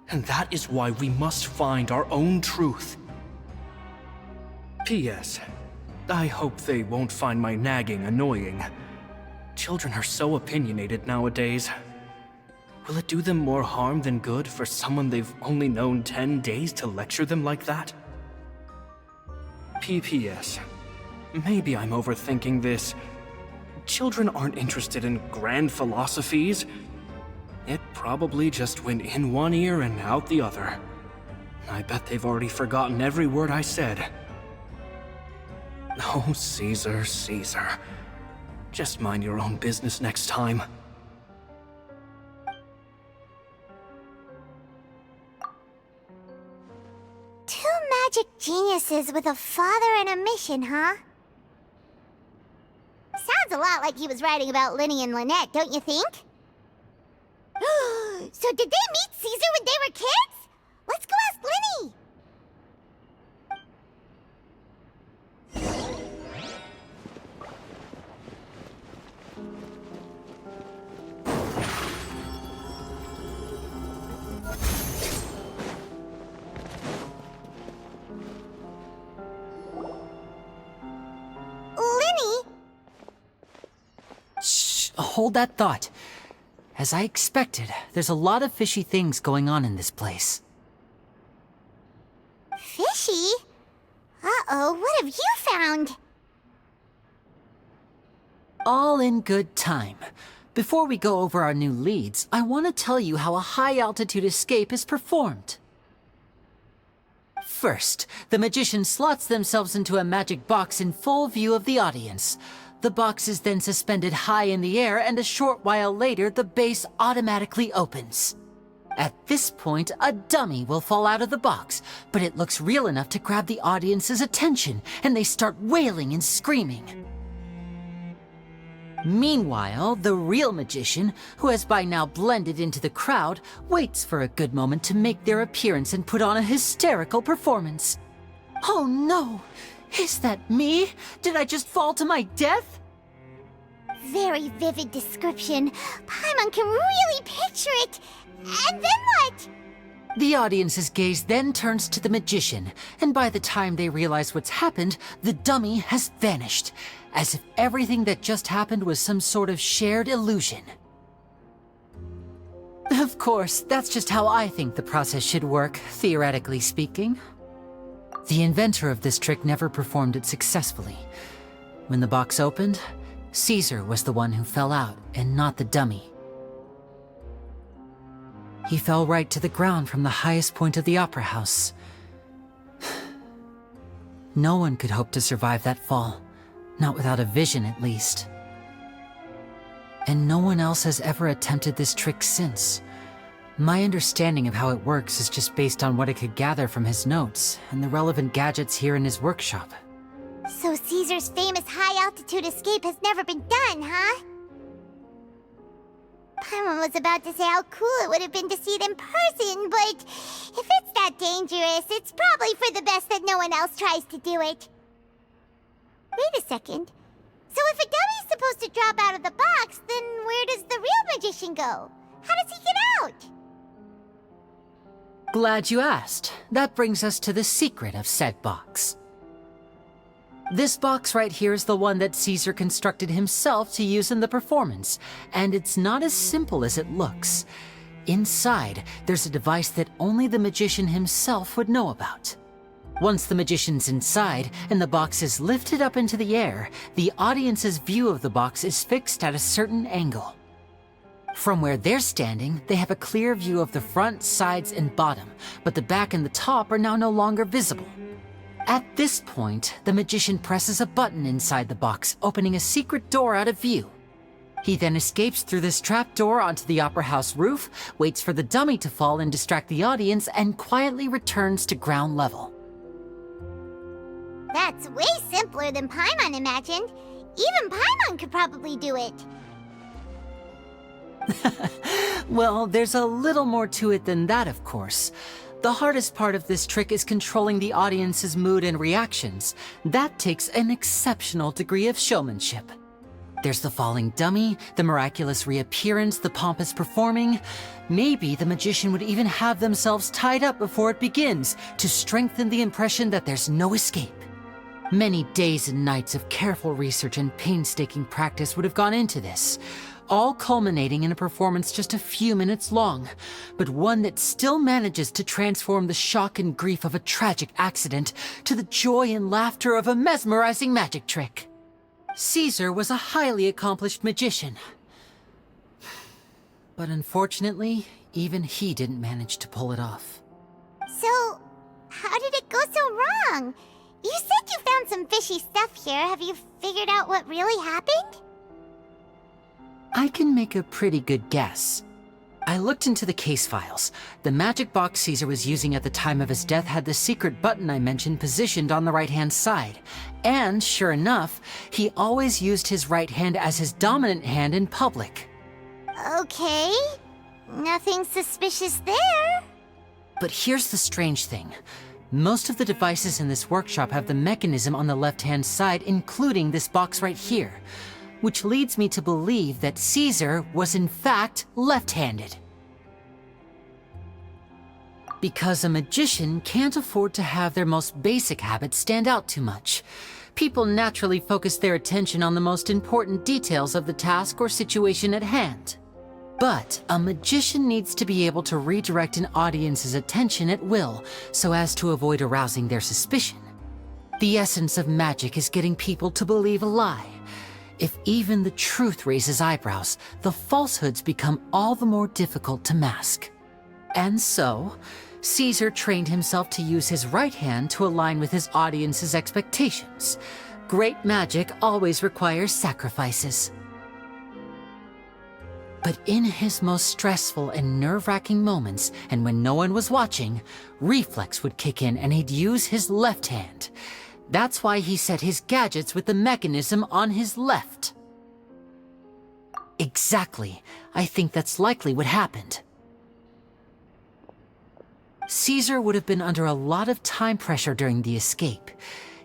and that is why we must find our own truth. P.S. I hope they won't find my nagging annoying. Children are so opinionated nowadays. Will it do them more harm than good for someone they've only known 10 days to lecture them like that? P.P.S. Maybe I'm overthinking this. Children aren't interested in grand philosophies. It probably just went in one ear and out the other. I bet they've already forgotten every word I said. Oh, Caesar, Caesar. Just mind your own business next time. Two magic geniuses with a father and a mission, huh? Sounds a lot like he was writing about Lyney and Lynette, don't you think? So did they meet Caesar when they were kids? Let's go ask Lyney! hold that thought. As I expected, there's a lot of fishy things going on in this place. Fishy? Uh-oh, what have you found? All in good time. Before we go over our new leads, I want to tell you how a high-altitude escape is performed. First, the magician slots themselves into a magic box in full view of the audience. The box is then suspended high in the air, and a short while later, the base automatically opens. At this point, a dummy will fall out of the box, but it looks real enough to grab the audience's attention, and they start wailing and screaming. Meanwhile, the real magician, who has by now blended into the crowd, waits for a good moment to make their appearance and put on a hysterical performance. Oh no! Is that me? Did I just fall to my death? Very vivid description. Paimon can really picture it. And then what? The audience's gaze then turns to the magician, and by the time they realize what's happened, the dummy has vanished, as if everything that just happened was some sort of shared illusion. Of course, that's just how I think the process should work, theoretically speaking. The inventor of this trick never performed it successfully. When the box opened, Caesar was the one who fell out, and not the dummy. He fell right to the ground from the highest point of the opera house. No one could hope to survive that fall, not without a vision at least. And no one else has ever attempted this trick since. My understanding of how it works is just based on what I could gather from his notes and the relevant gadgets here in his workshop. So Caesar's famous high-altitude escape has never been done, huh? Paimon was about to say how cool it would have been to see it in person, but if it's that dangerous, it's probably for the best that no one else tries to do it. Wait a second. So if a dummy's supposed to drop out of the box, then where does the real magician go? How does he get out? Glad you asked. That brings us to the secret of said box. This box right here is the one that Caesar constructed himself to use in the performance, and it's not as simple as it looks. Inside, there's a device that only the magician himself would know about. Once the magician's inside and the box is lifted up into the air, the audience's view of the box is fixed at a certain angle. From where they're standing, they have a clear view of the front, sides, and bottom, but the back and the top are now no longer visible. At this point, the magician presses a button inside the box, opening a secret door out of view. He then escapes through this trapdoor onto the opera house roof, waits for the dummy to fall and distract the audience, and quietly returns to ground level. That's way simpler than Paimon imagined. Even Paimon could probably do it. Well, there's a little more to it than that, of course. The hardest part of this trick is controlling the audience's mood and reactions. That takes an exceptional degree of showmanship. There's the falling dummy, the miraculous reappearance, the pompous performing. Maybe the magician would even have themselves tied up before it begins to strengthen the impression that there's no escape. Many days and nights of careful research and painstaking practice would have gone into this, all culminating in a performance just a few minutes long, but one that still manages to transform the shock and grief of a tragic accident to the joy and laughter of a mesmerizing magic trick. Caesar was a highly accomplished magician, but unfortunately, even he didn't manage to pull it off. So, how did it go so wrong? You said you found some fishy stuff here. Have you figured out what really happened? I can make a pretty good guess. I looked into the case files. The magic box Caesar was using at the time of his death had the secret button I mentioned positioned on the right-hand side. And, sure enough, he always used his right hand as his dominant hand in public. Okay. Nothing suspicious there. But here's the strange thing. Most of the devices in this workshop have the mechanism on the left-hand side, including this box right here, which leads me to believe that Caesar was in fact left-handed. Because a magician can't afford to have their most basic habits stand out too much. People naturally focus their attention on the most important details of the task or situation at hand. But a magician needs to be able to redirect an audience's attention at will so as to avoid arousing their suspicion. The essence of magic is getting people to believe a lie. If even the truth raises eyebrows, the falsehoods become all the more difficult to mask. And so, Caesar trained himself to use his right hand to align with his audience's expectations. Great magic always requires sacrifices. But in his most stressful and nerve-wracking moments, and when no one was watching, reflex would kick in and he'd use his left hand. That's why he set his gadgets with the mechanism on his left. Exactly. I think that's likely what happened. Caesar would have been under a lot of time pressure during the escape.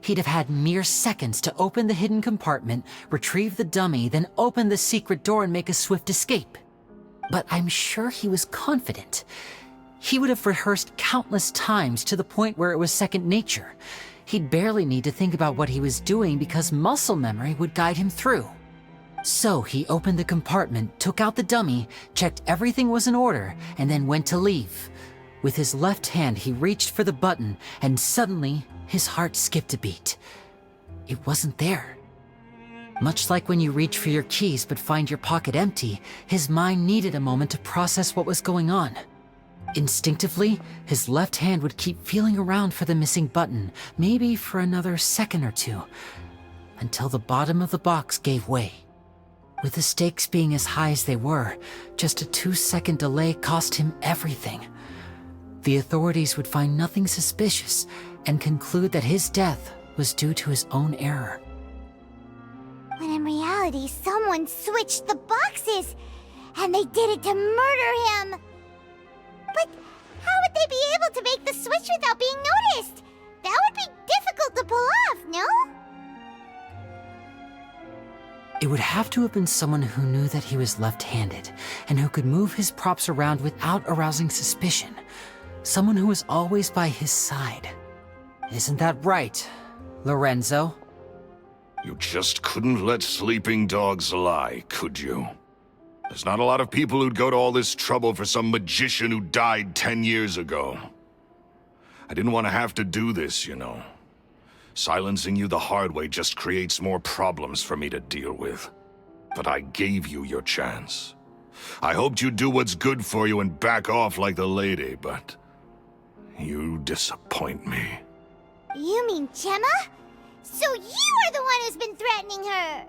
He'd have had mere seconds to open the hidden compartment, retrieve the dummy, then open the secret door and make a swift escape. But I'm sure he was confident. He would have rehearsed countless times to the point where it was second nature. He'd barely need to think about what he was doing because muscle memory would guide him through. So he opened the compartment, took out the dummy, checked everything was in order, and then went to leave. With his left hand, he reached for the button, and suddenly, his heart skipped a beat. It wasn't there. Much like when you reach for your keys but find your pocket empty, his mind needed a moment to process what was going on. Instinctively, his left hand would keep feeling around for the missing button, maybe for another second or two, until the bottom of the box gave way. With the stakes being as high as they were, just a 2-second delay cost him everything. The authorities would find nothing suspicious and conclude that his death was due to his own error. When in reality, someone switched the boxes, and they did it to murder him. But how would they be able to make the switch without being noticed? That would be difficult to pull off, no? It would have to have been someone who knew that he was left-handed and who could move his props around without arousing suspicion. Someone who was always by his side. Isn't that right, Lorenzo? You just couldn't let sleeping dogs lie, could you? There's not a lot of people who'd go to all this trouble for some magician who died 10 years ago. I didn't want to have to do this, you know. Silencing you the hard way just creates more problems for me to deal with. But I gave you your chance. I hoped you'd do what's good for you and back off like the lady, but you disappoint me. You mean Gemma? So you are the one who's been threatening her!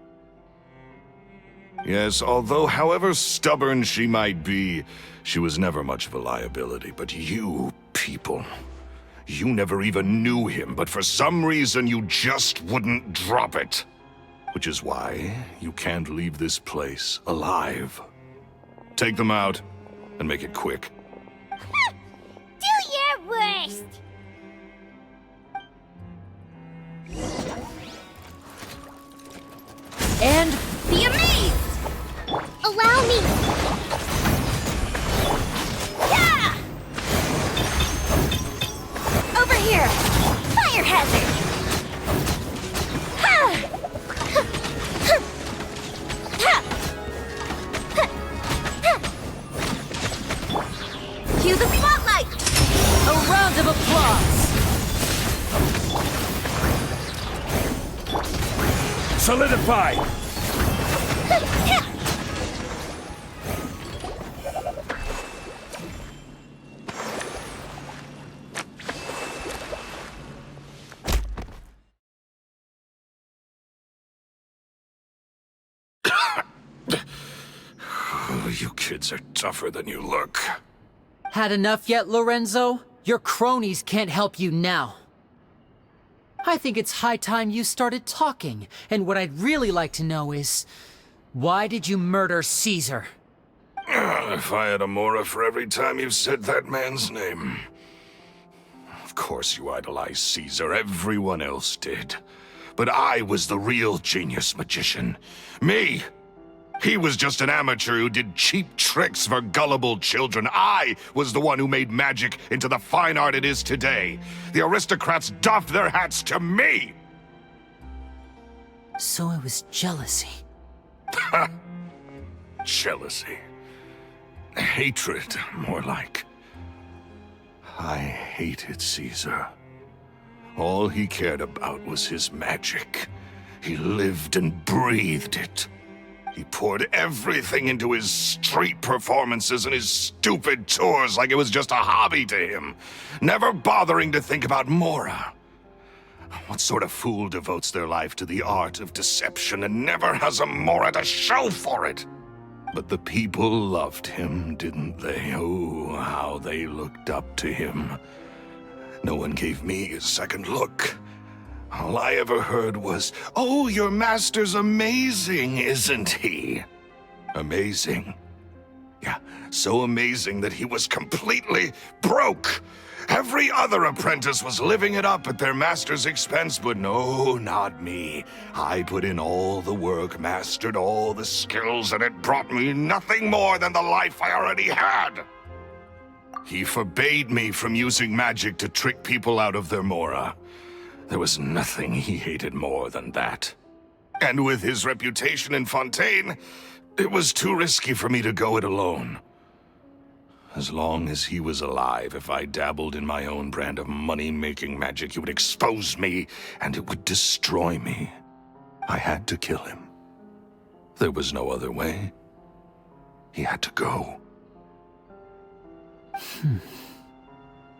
Yes, although however stubborn she might be, she was never much of a liability. But you people, you never even knew him, but for some reason you just wouldn't drop it. Which is why you can't leave this place alive. Take them out, and make it quick. Do your worst! And be amazed! Allow me! Yeah! Over here! Fire hazard! Ha! Cue the spotlight! A round of applause! Solidify! You kids are tougher than you look. Had enough yet, Lorenzo? Your cronies can't help you now. I think it's high time you started talking, and what I'd really like to know is, why did you murder Caesar? If I had a mora for every time you've said that man's name. Of course you idolized Caesar, everyone else did. But I was the real genius magician. Me! He was just an amateur who did cheap tricks for gullible children. I was the one who made magic into the fine art it is today. The aristocrats doffed their hats to me! So it was jealousy. Jealousy. Hatred, more like. I hated Caesar. All he cared about was his magic. He lived and breathed it. He poured everything into his street performances and his stupid tours like it was just a hobby to him, never bothering to think about Mora. What sort of fool devotes their life to the art of deception and never has a Mora to show for it? But the people loved him, didn't they? Oh, how they looked up to him. No one gave me a second look. All I ever heard was, "Oh, your master's amazing, isn't he?" Amazing. Yeah, so amazing that he was completely broke. Every other apprentice was living it up at their master's expense, but no, not me. I put in all the work, mastered all the skills, and it brought me nothing more than the life I already had. He forbade me from using magic to trick people out of their Mora. There was nothing he hated more than that. And with his reputation in Fontaine, it was too risky for me to go it alone. As long as he was alive, if I dabbled in my own brand of money-making magic, he would expose me, and it would destroy me. I had to kill him. There was no other way. He had to go.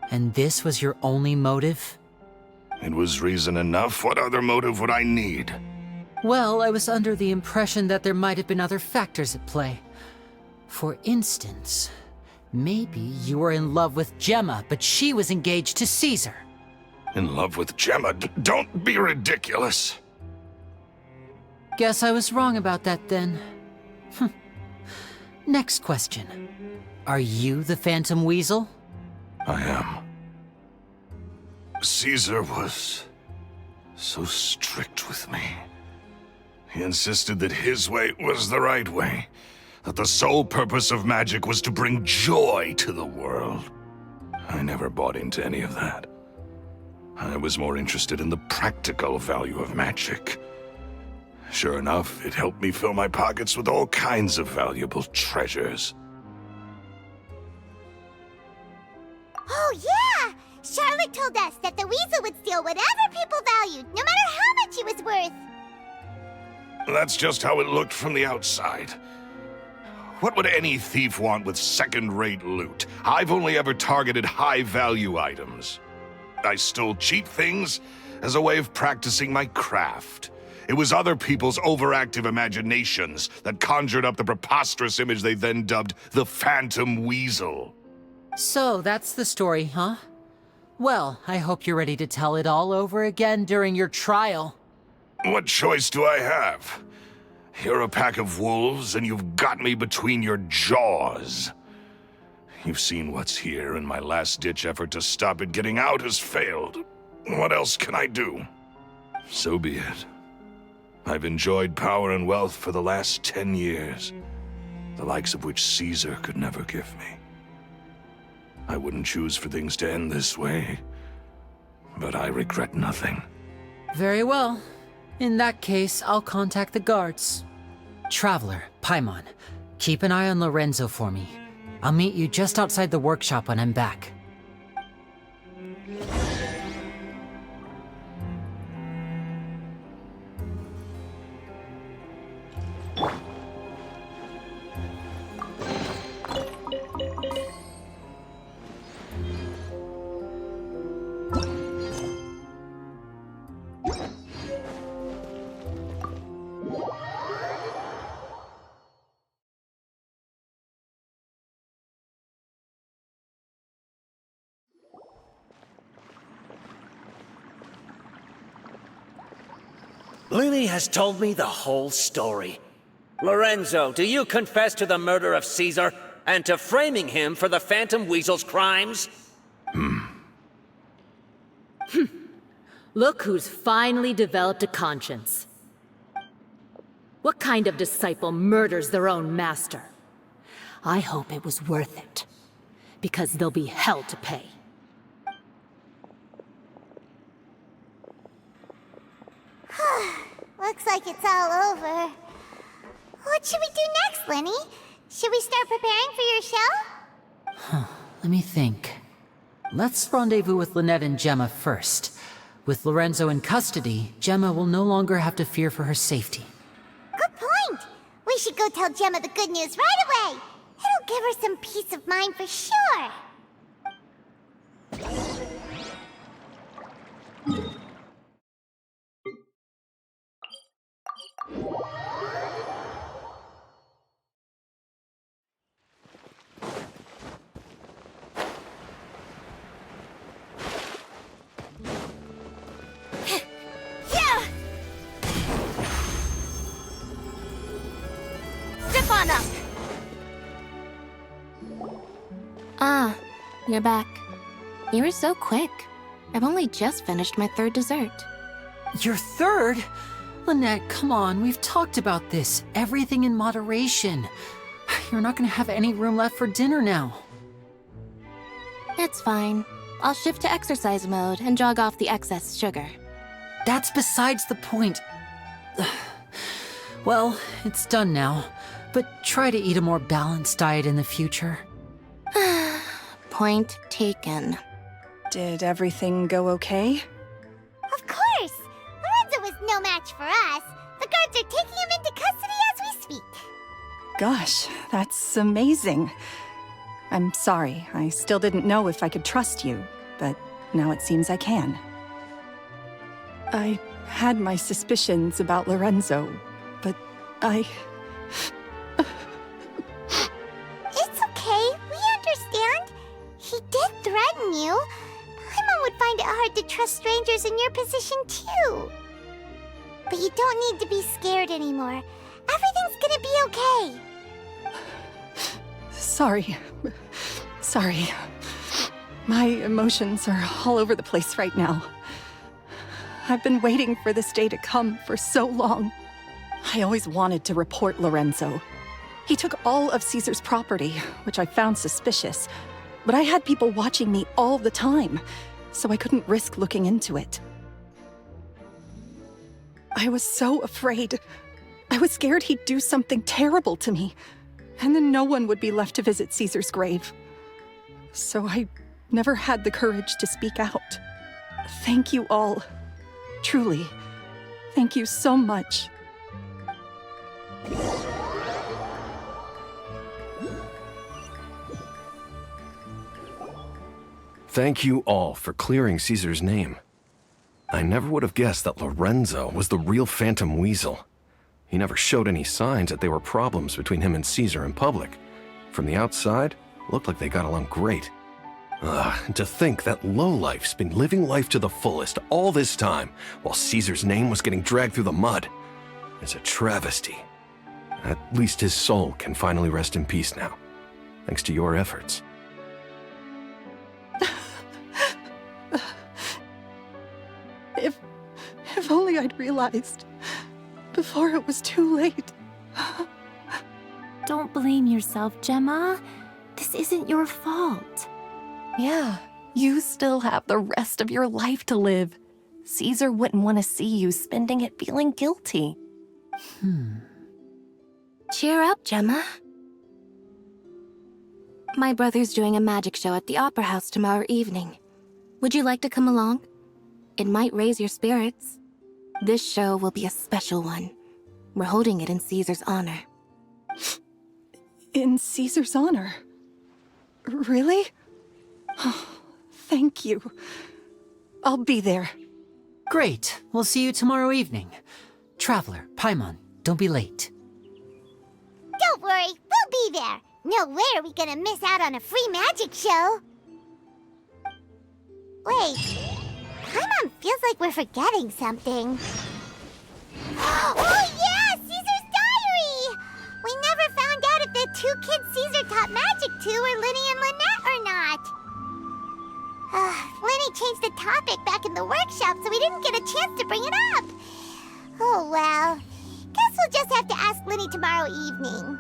And this was your only motive? It was reason enough. What other motive would I need? Well, I was under the impression that there might have been other factors at play. For instance, maybe you were in love with Gemma, but she was engaged to Caesar. In love with Gemma? Don't be ridiculous. Guess I was wrong about that then. Next question. Are you the Phantom Weasel? I am. Caesar was so strict with me. He insisted that his way was the right way, that the sole purpose of magic was to bring joy to the world. I never bought into any of that. I was more interested in the practical value of magic. Sure enough, it helped me fill my pockets with all kinds of valuable treasures. Oh, yeah! Charlotte told us that the weasel would steal whatever people valued, no matter how much it was worth. That's just how it looked from the outside. What would any thief want with second-rate loot? I've only ever targeted high-value items. I stole cheap things as a way of practicing my craft. It was other people's overactive imaginations that conjured up the preposterous image they then dubbed the Phantom Weasel. So that's the story, huh? Well, I hope you're ready to tell it all over again during your trial. What choice do I have? You're a pack of wolves, and you've got me between your jaws. You've seen what's here, and my last-ditch effort to stop it getting out has failed. What else can I do? So be it. I've enjoyed power and wealth for the last 10 years, the likes of which Caesar could never give me. I wouldn't choose for things to end this way, but I regret nothing. Very well. In that case, I'll contact the guards. Traveler, Paimon, keep an eye on Lorenzo for me. I'll meet you just outside the workshop when I'm back. Lyney has told me the whole story. Lorenzo, do you confess to the murder of Caesar and to framing him for the Phantom Weasel's crimes? Look who's finally developed a conscience. What kind of disciple murders their own master? I hope it was worth it, because there'll be hell to pay. Well, Looks like it's all over. What should we do next, Lyney? Should we start preparing for your show? Let me think. Let's rendezvous with Lynette and Gemma first. With Lorenzo in custody, Gemma will no longer have to fear for her safety. Good point. We should go tell Gemma the good news right away. It'll give her some peace of mind for sure. Step on up! Ah, you're back. You were so quick. I've only just finished my third dessert. Your third? Lynette, come on, we've talked about this. Everything in moderation. You're not gonna have any room left for dinner now. It's fine. I'll shift to exercise mode and jog off the excess sugar. That's besides the point. Well, it's done now, but try to eat a more balanced diet in the future. Point taken. Did everything go okay? Of course! Lorenzo was no match for us. The guards are taking him into custody as we speak. Gosh, that's amazing. I'm sorry, I still didn't know if I could trust you, but now it seems I can. I had my suspicions about Lorenzo, but I... It's okay, we understand. He did threaten you. Paimon would find it hard to trust strangers in your position too. But you don't need to be scared anymore. Everything's gonna be okay. Sorry. Sorry. My emotions are all over the place right now. I've been waiting for this day to come for so long. I always wanted to report Lorenzo. He took all of Caesar's property, which I found suspicious, but I had people watching me all the time, so I couldn't risk looking into it. I was so afraid. I was scared he'd do something terrible to me, and then no one would be left to visit Caesar's grave. So I never had the courage to speak out. Thank you all. Truly, thank you so much. Thank you all for clearing Caesar's name. I never would have guessed that Lorenzo was the real Phantom Weasel. He never showed any signs that there were problems between him and Caesar in public. From the outside, it looked like they got along great. To think that lowlife's been living life to the fullest all this time, while Caesar's name was getting dragged through the mud. It's a travesty. At least his soul can finally rest in peace now, thanks to your efforts. If only I'd realized before it was too late. Don't blame yourself, Gemma. This isn't your fault. Yeah, you still have the rest of your life to live. Caesar wouldn't want to see you spending it feeling guilty. Cheer up, Gemma. My brother's doing a magic show at the Opera House tomorrow evening. Would you like to come along? It might raise your spirits. This show will be a special one. We're holding it in Caesar's honor. In Caesar's honor? Really? Thank you. I'll be there. Great. We'll see you tomorrow evening. Traveler, Paimon, don't be late. Don't worry, we'll be there. No way are we gonna miss out on a free magic show. Wait, Paimon feels like we're forgetting something. Oh yeah, Caesar's diary! We never found out if the two kids Caesar taught magic to were Lyney and Lynette or not. Lyney changed the topic back in the workshop, so we didn't get a chance to bring it up. Oh well, guess we'll just have to ask Lyney tomorrow evening.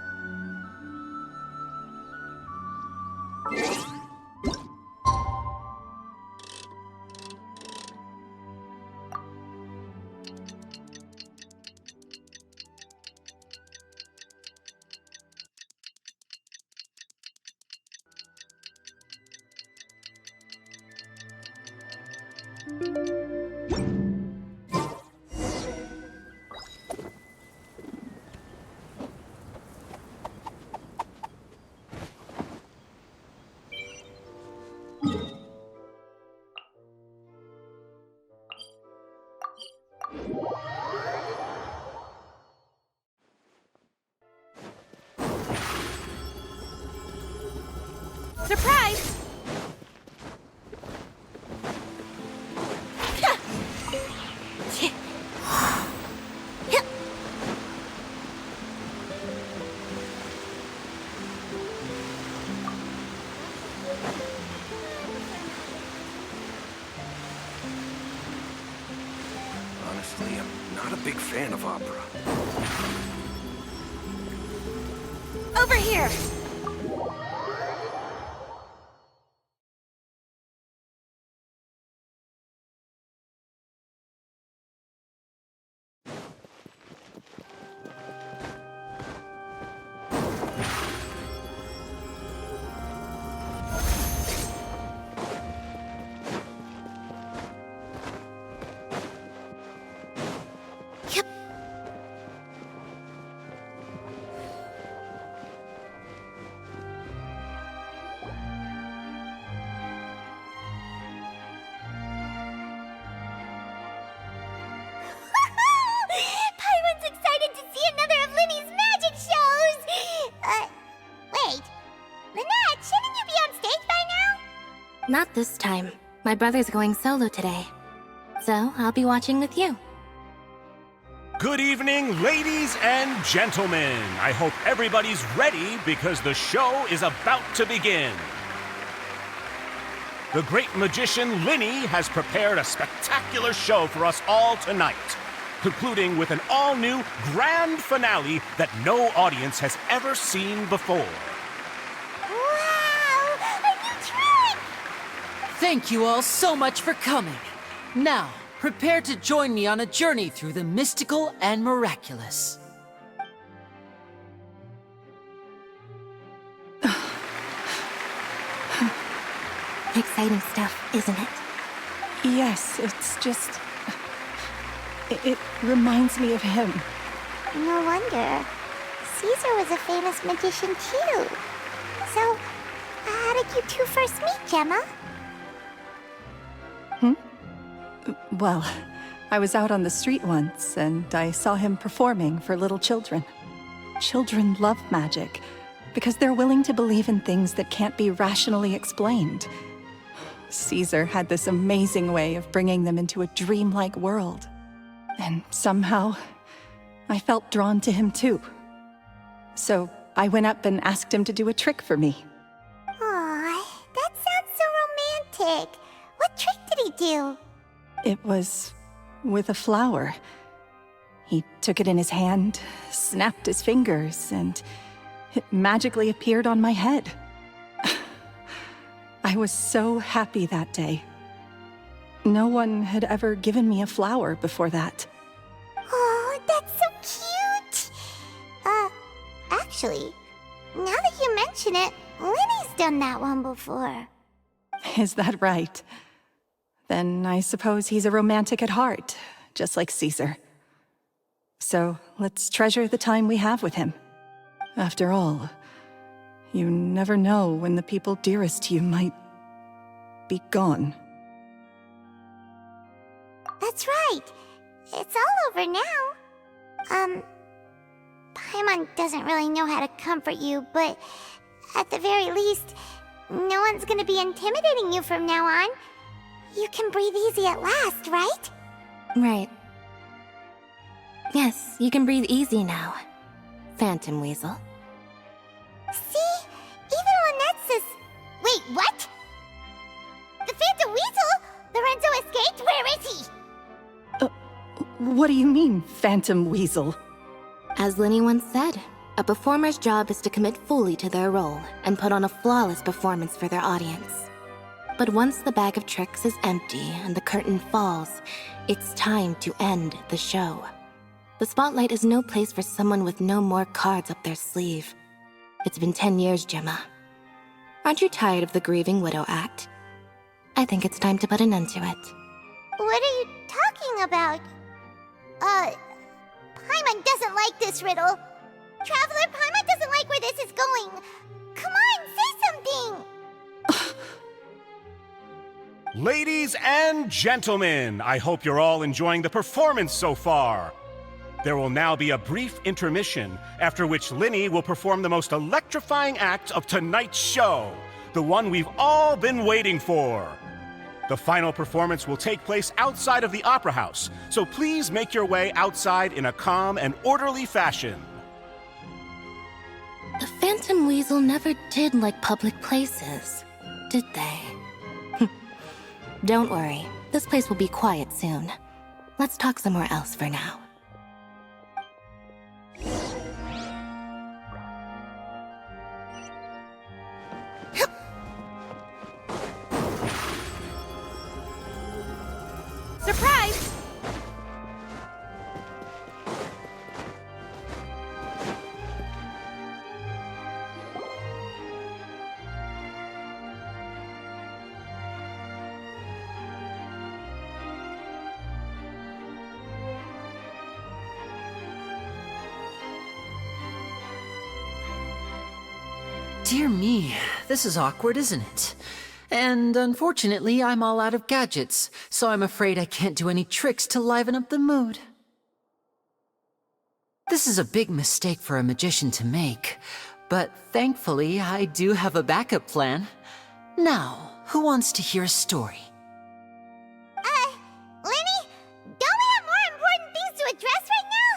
Surprise! Honestly, I'm not a big fan of opera. Over here! Paimon's excited to see another of Lyney's magic shows! Wait. Lynette, shouldn't you be on stage by now? Not this time. My brother's going solo today. So I'll be watching with you. Good evening, ladies and gentlemen. I hope everybody's ready because the show is about to begin. The great magician Lyney has prepared a spectacular show for us all tonight, concluding with an all-new grand finale that no audience has ever seen before. Wow! A new trick! Thank you all so much for coming. Now, prepare to join me on a journey through the mystical and miraculous. Exciting stuff, isn't it? Yes, it's just... It reminds me of him. No wonder. Caesar was a famous magician too. So, how did you two first meet, Gemma? Well, I was out on the street once, and I saw him performing for little children. Children love magic, because they're willing to believe in things that can't be rationally explained. Caesar had this amazing way of bringing them into a dreamlike world. And somehow, I felt drawn to him too. So I went up and asked him to do a trick for me. Aw, that sounds so romantic. What trick did he do? It was with a flower. He took it in his hand, snapped his fingers, and it magically appeared on my head. I was so happy that day. No one had ever given me a flower before that. Oh, that's so cute! Actually, now that you mention it, Lyney's done that one before. Is that right? Then I suppose he's a romantic at heart, just like Caesar. So let's treasure the time we have with him. After all, you never know when the people dearest to you might be gone. That's right. It's all over now. Paimon doesn't really know how to comfort you, but at the very least, no one's gonna be intimidating you from now on. You can breathe easy at last, right? Right. Yes, you can breathe easy now, Phantom Weasel. See? Even Lynette says... Wait, what? The Phantom Weasel? Lorenzo escaped? Where is he? What do you mean, Phantom Weasel? As Lyney once said, a performer's job is to commit fully to their role and put on a flawless performance for their audience. But once the bag of tricks is empty and the curtain falls, it's time to end the show. The spotlight is no place for someone with no more cards up their sleeve. It's been 10 years, Gemma. Aren't you tired of the grieving widow act? I think it's time to put an end to it. What are you talking about? Paimon doesn't like this riddle. Traveler, Paimon doesn't like where this is going. Come on, say something! Ladies and gentlemen, I hope you're all enjoying the performance so far. There will now be a brief intermission, after which Lyney will perform the most electrifying act of tonight's show. the one we've all been waiting for. The final performance will take place outside of the Opera House, so please make your way outside in a calm and orderly fashion. The Phantom Weasel never did like public places, did they? Don't worry, this place will be quiet soon. Let's talk somewhere else for now. Surprise! Dear me, this is awkward, isn't it? And unfortunately, I'm all out of gadgets, so I'm afraid I can't do any tricks to liven up the mood. This is a big mistake for a magician to make, but thankfully, I do have a backup plan. Now, who wants to hear a story? Lyney, don't we have more important things to address right now?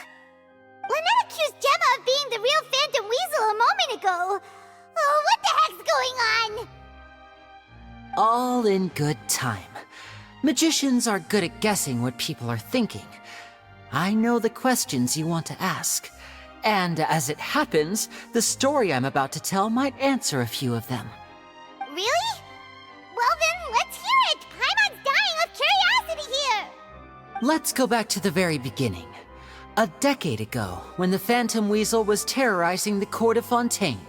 Lynette accused Gemma of being the real Phantom Weasel a moment ago. Oh, what the heck's going on? All in good time. Magicians are good at guessing what people are thinking. I know the questions you want to ask. And as it happens, the story I'm about to tell might answer a few of them. Really? Well then, let's hear it! Paimon's dying of curiosity here! Let's go back to the very beginning. A decade ago, when the Phantom Weasel was terrorizing the court of Fontaine.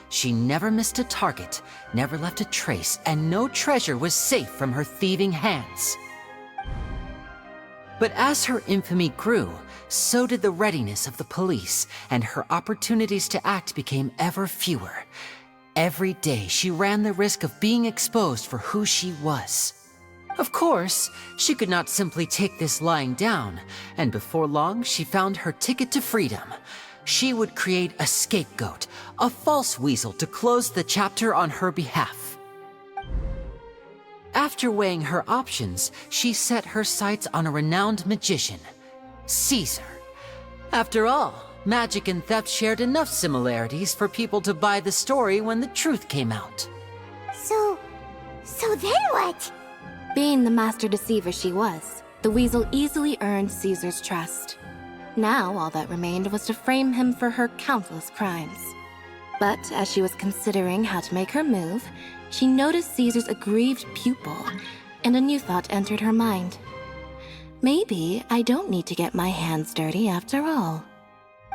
She never missed a target, never left a trace, and no treasure was safe from her thieving hands. But as her infamy grew, so did the readiness of the police, and her opportunities to act became ever fewer. Every day, she ran the risk of being exposed for who she was. Of course, she could not simply take this lying down, and before long, she found her ticket to freedom. She would create a scapegoat, a false weasel to close the chapter on her behalf. After weighing her options, she set her sights on a renowned magician, Caesar. After all, magic and theft shared enough similarities for people to buy the story when the truth came out. So then what? Being the master deceiver she was, the weasel easily earned Caesar's trust. Now, all that remained was to frame him for her countless crimes. But as she was considering how to make her move, she noticed Caesar's aggrieved pupil, and a new thought entered her mind. Maybe I don't need to get my hands dirty after all.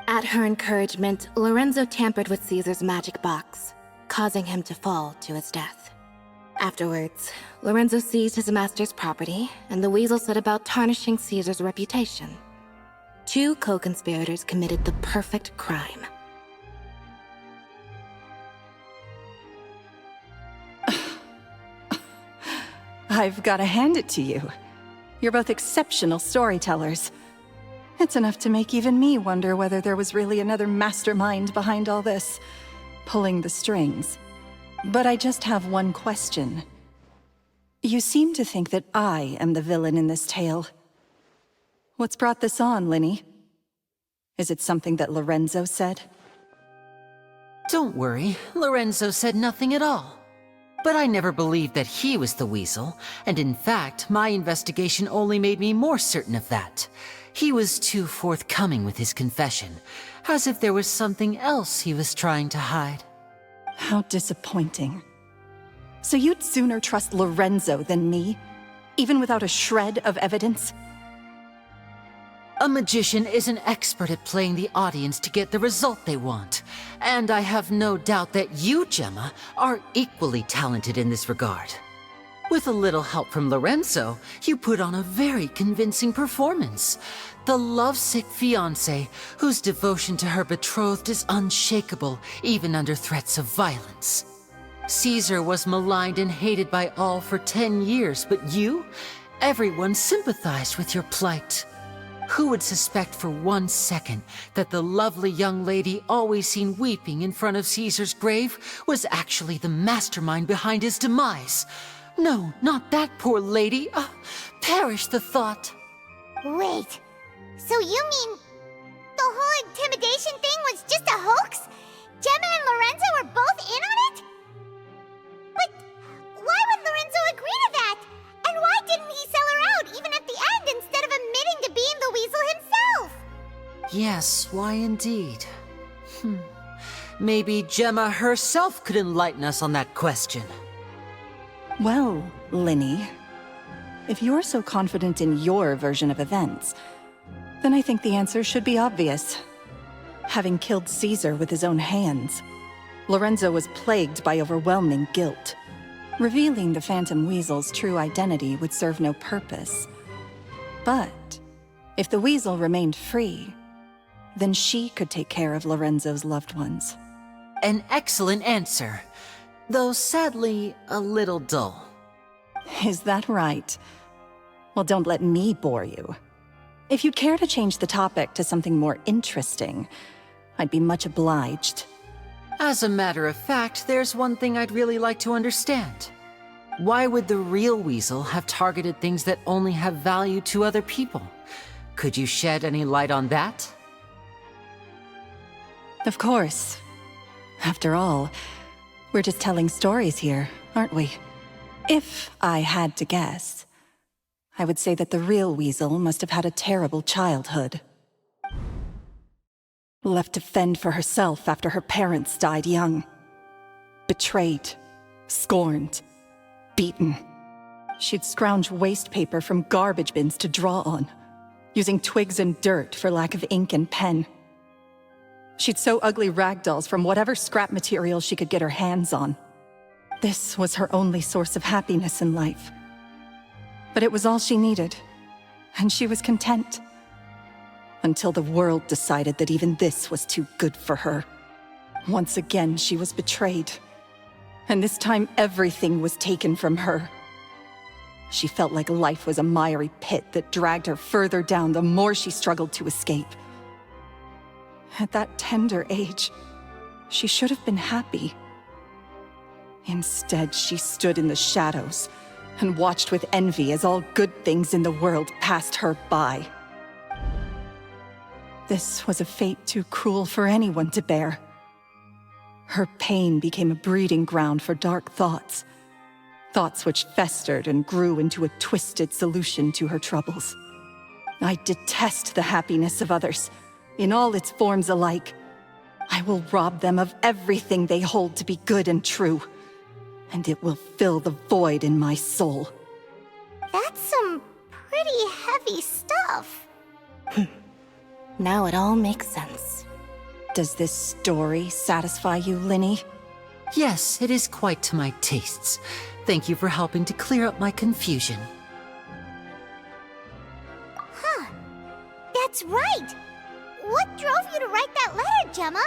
At her encouragement, Lorenzo tampered with Caesar's magic box, causing him to fall to his death. Afterwards, Lorenzo seized his master's property, and the weasel set about tarnishing Caesar's reputation. Two co-conspirators committed the perfect crime. I've got to hand it to you. You're both exceptional storytellers. It's enough to make even me wonder whether there was really another mastermind behind all this, pulling the strings. But I just have one question. You seem to think that I am the villain in this tale. What's brought this on, Lyney? Is it something that Lorenzo said? Don't worry, Lorenzo said nothing at all. But I never believed that he was the weasel, and in fact, my investigation only made me more certain of that. He was too forthcoming with his confession, as if there was something else he was trying to hide. How disappointing. So you'd sooner trust Lorenzo than me, even without a shred of evidence? A magician is an expert at playing the audience to get the result they want. And I have no doubt that you, Gemma, are equally talented in this regard. With a little help from Lorenzo, you put on a very convincing performance. The lovesick fiancé, whose devotion to her betrothed is unshakable, even under threats of violence. Caesar was maligned and hated by all for 10 years, but you? Everyone sympathized with your plight. Who would suspect for 1 second that the lovely young lady always seen weeping in front of Caesar's grave was actually the mastermind behind his demise? No, not that poor lady. Perish the thought. Wait, so you mean the whole intimidation thing was just a hoax? Gemma and Lorenzo were both in on it? But why would Lorenzo agree to that? And why didn't he sell her out even at the end instead of admitting to being the weasel himself? Yes, why indeed? Maybe Gemma herself could enlighten us on that question. Well, Lyney, if you're so confident in your version of events, then I think the answer should be obvious. Having killed Caesar with his own hands, Lorenzo was plagued by overwhelming guilt. Revealing the Phantom Weasel's true identity would serve no purpose. But if the Weasel remained free, then she could take care of Lorenzo's loved ones. An excellent answer, though sadly a little dull. Is that right? Well, don't let me bore you. If you'd care to change the topic to something more interesting, I'd be much obliged. As a matter of fact, there's one thing I'd really like to understand. Why would the real Weasel have targeted things that only have value to other people? Could you shed any light on that? Of course. After all, we're just telling stories here, aren't we? If I had to guess, I would say that the real Weasel must have had a terrible childhood. Left to fend for herself after her parents died young. Betrayed, scorned, beaten. She'd scrounge waste paper from garbage bins to draw on, using twigs and dirt for lack of ink and pen. She'd sew ugly rag dolls from whatever scrap material she could get her hands on. This was her only source of happiness in life. But it was all she needed, and she was content. Until the world decided that even this was too good for her. Once again, she was betrayed. And this time, everything was taken from her. She felt like life was a miry pit that dragged her further down the more she struggled to escape. At that tender age, she should have been happy. Instead, she stood in the shadows and watched with envy as all good things in the world passed her by. This was a fate too cruel for anyone to bear. Her pain became a breeding ground for dark thoughts. Thoughts which festered and grew into a twisted solution to her troubles. I detest the happiness of others, in all its forms alike. I will rob them of everything they hold to be good and true, and it will fill the void in my soul. That's some pretty heavy stuff. Now it all makes sense. Does this story satisfy you, Lyney? Yes, it is quite to my tastes. Thank you for helping to clear up my confusion. Huh. That's right. What drove you to write that letter, Gemma?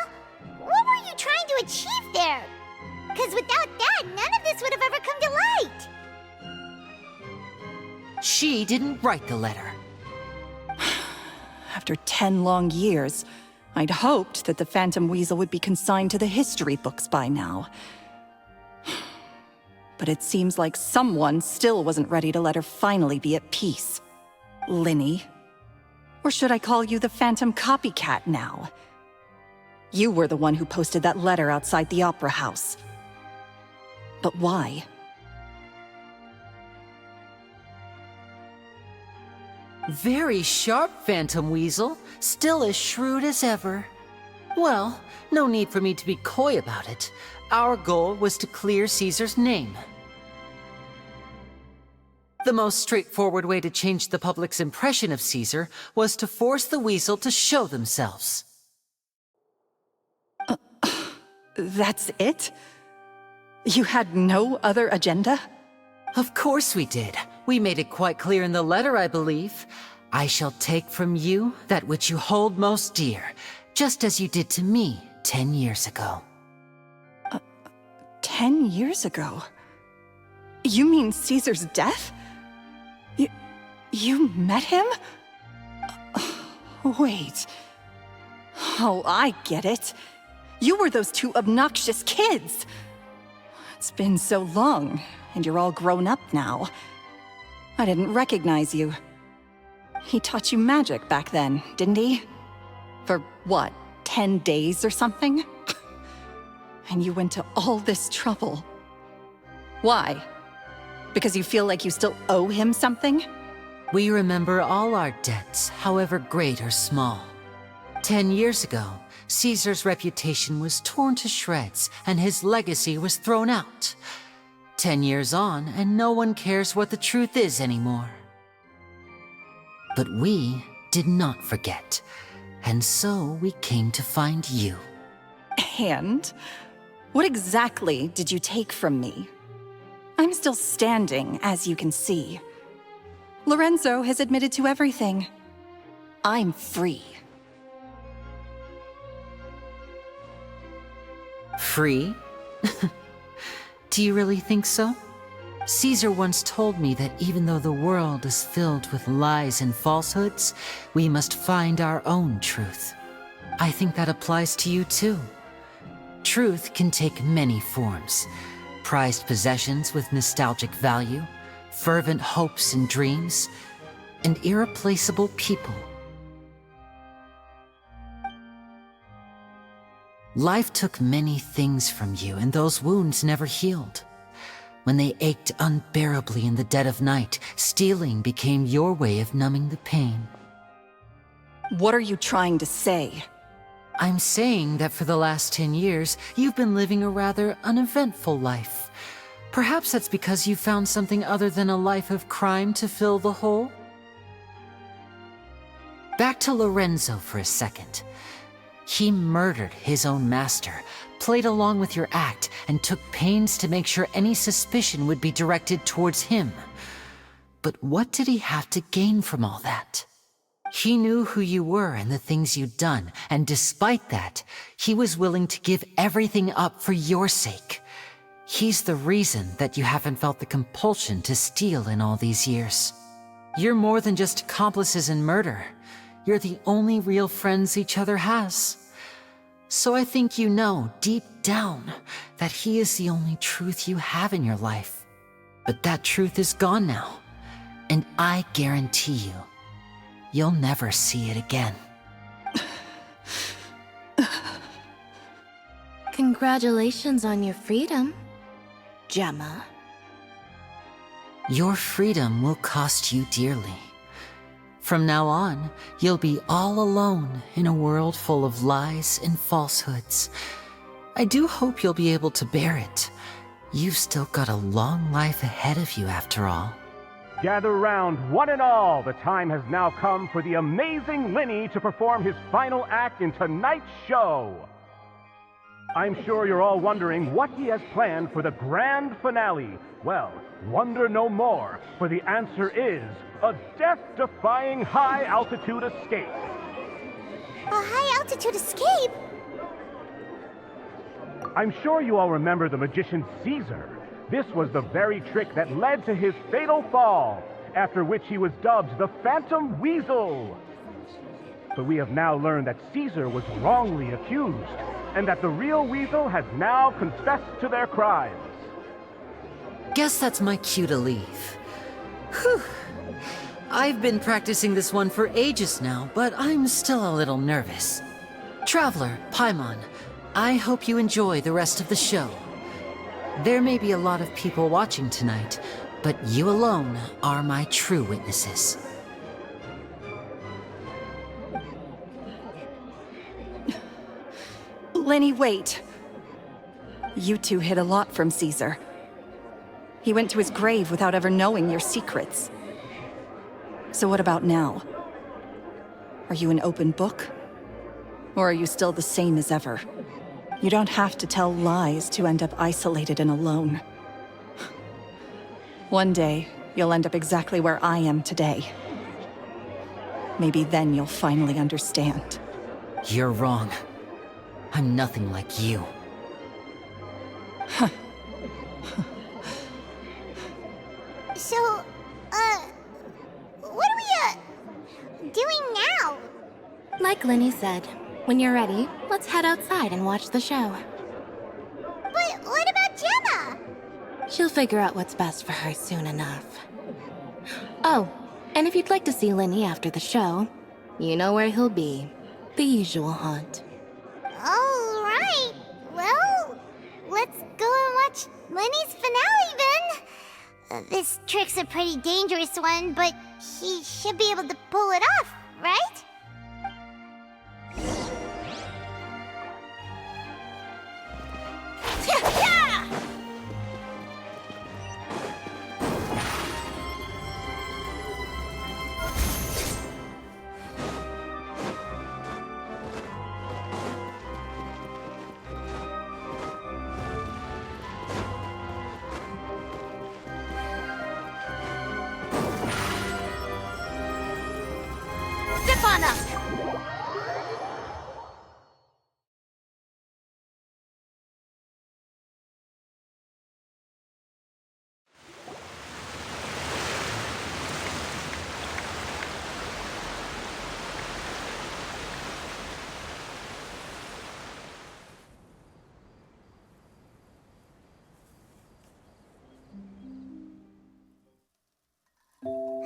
What were you trying to achieve there? Because without that, none of this would have ever come to light. She didn't write the letter. After 10 long years, I'd hoped that the Phantom Weasel would be consigned to the history books by now. But it seems like someone still wasn't ready to let her finally be at peace. Lyney. Or should I call you the Phantom Copycat now? You were the one who posted that letter outside the Opera House. But why? Very sharp, Phantom Weasel. Still as shrewd as ever. Well, no need for me to be coy about it. Our goal was to clear Caesar's name. The most straightforward way to change the public's impression of Caesar was to force the Weasel to show themselves. That's it? You had no other agenda? Of course we did. We made it quite clear in the letter, I believe. I shall take from you that which you hold most dear, just as you did to me 10 years ago. 10 years ago? You mean Caesar's death? You met him? Wait. Oh, I get it. You were those two obnoxious kids. It's been so long, and you're all grown up now. I didn't recognize you. He taught you magic back then, didn't he? For what, 10 days or something? And you went to all this trouble. Why? Because you feel like you still owe him something? We remember all our debts, however great or small. 10 years ago, Caesar's reputation was torn to shreds, and his legacy was thrown out. 10 years on, and no one cares what the truth is anymore. But we did not forget, and so we came to find you. And? What exactly did you take from me? I'm still standing, as you can see. Lorenzo has admitted to everything. I'm free. Free? Do you really think so? Caesar once told me that even though the world is filled with lies and falsehoods, we must find our own truth. I think that applies to you too. Truth can take many forms. Prized possessions with nostalgic value, fervent hopes and dreams, and irreplaceable people. Life took many things from you, and those wounds never healed. When they ached unbearably in the dead of night, stealing became your way of numbing the pain. What are you trying to say? I'm saying that for the last 10 years, you've been living a rather uneventful life. Perhaps that's because you found something other than a life of crime to fill the hole? Back to Lorenzo for a second. He murdered his own master, played along with your act, and took pains to make sure any suspicion would be directed towards him. But what did he have to gain from all that? He knew who you were and the things you'd done, and despite that, he was willing to give everything up for your sake. He's the reason that you haven't felt the compulsion to steal in all these years. You're more than just accomplices in murder. You're the only real friends each other has. So I think you know, deep down, that he is the only truth you have in your life. But that truth is gone now, and I guarantee you, you'll never see it again. Congratulations on your freedom, Gemma. Your freedom will cost you dearly. From now on, you'll be all alone in a world full of lies and falsehoods. I do hope you'll be able to bear it. You've still got a long life ahead of you after all. Gather round, one and all. The time has now come for the amazing Lyney to perform his final act in tonight's show. I'm sure you're all wondering what he has planned for the grand finale. Well, wonder no more, for the answer is a death-defying high-altitude escape. A high-altitude escape? I'm sure you all remember the magician Caesar. This was the very trick that led to his fatal fall, after which he was dubbed the Phantom Weasel. But we have now learned that Caesar was wrongly accused, and that the real Weasel has now confessed to their crimes. Guess that's my cue to leave. Whew. I've been practicing this one for ages now, but I'm still a little nervous. Traveler, Paimon, I hope you enjoy the rest of the show. There may be a lot of people watching tonight, but you alone are my true witnesses. Lyney, wait. You two hid a lot from Caesar. He went to his grave without ever knowing your secrets. So what about now? Are you an open book? Or are you still the same as ever? You don't have to tell lies to end up isolated and alone. One day, you'll end up exactly where I am today. Maybe then you'll finally understand. You're wrong. I'm nothing like you. So, what are we, doing now? Like Lyney said, when you're ready, let's head outside and watch the show. But what about Gemma? She'll figure out what's best for her soon enough. Oh, and if you'd like to see Lyney after the show, you know where he'll be. The usual haunt. All right. Well, let's go and watch Lenny's finale then. This trick's a pretty dangerous one, but he should be able to pull it off, right? Step on up!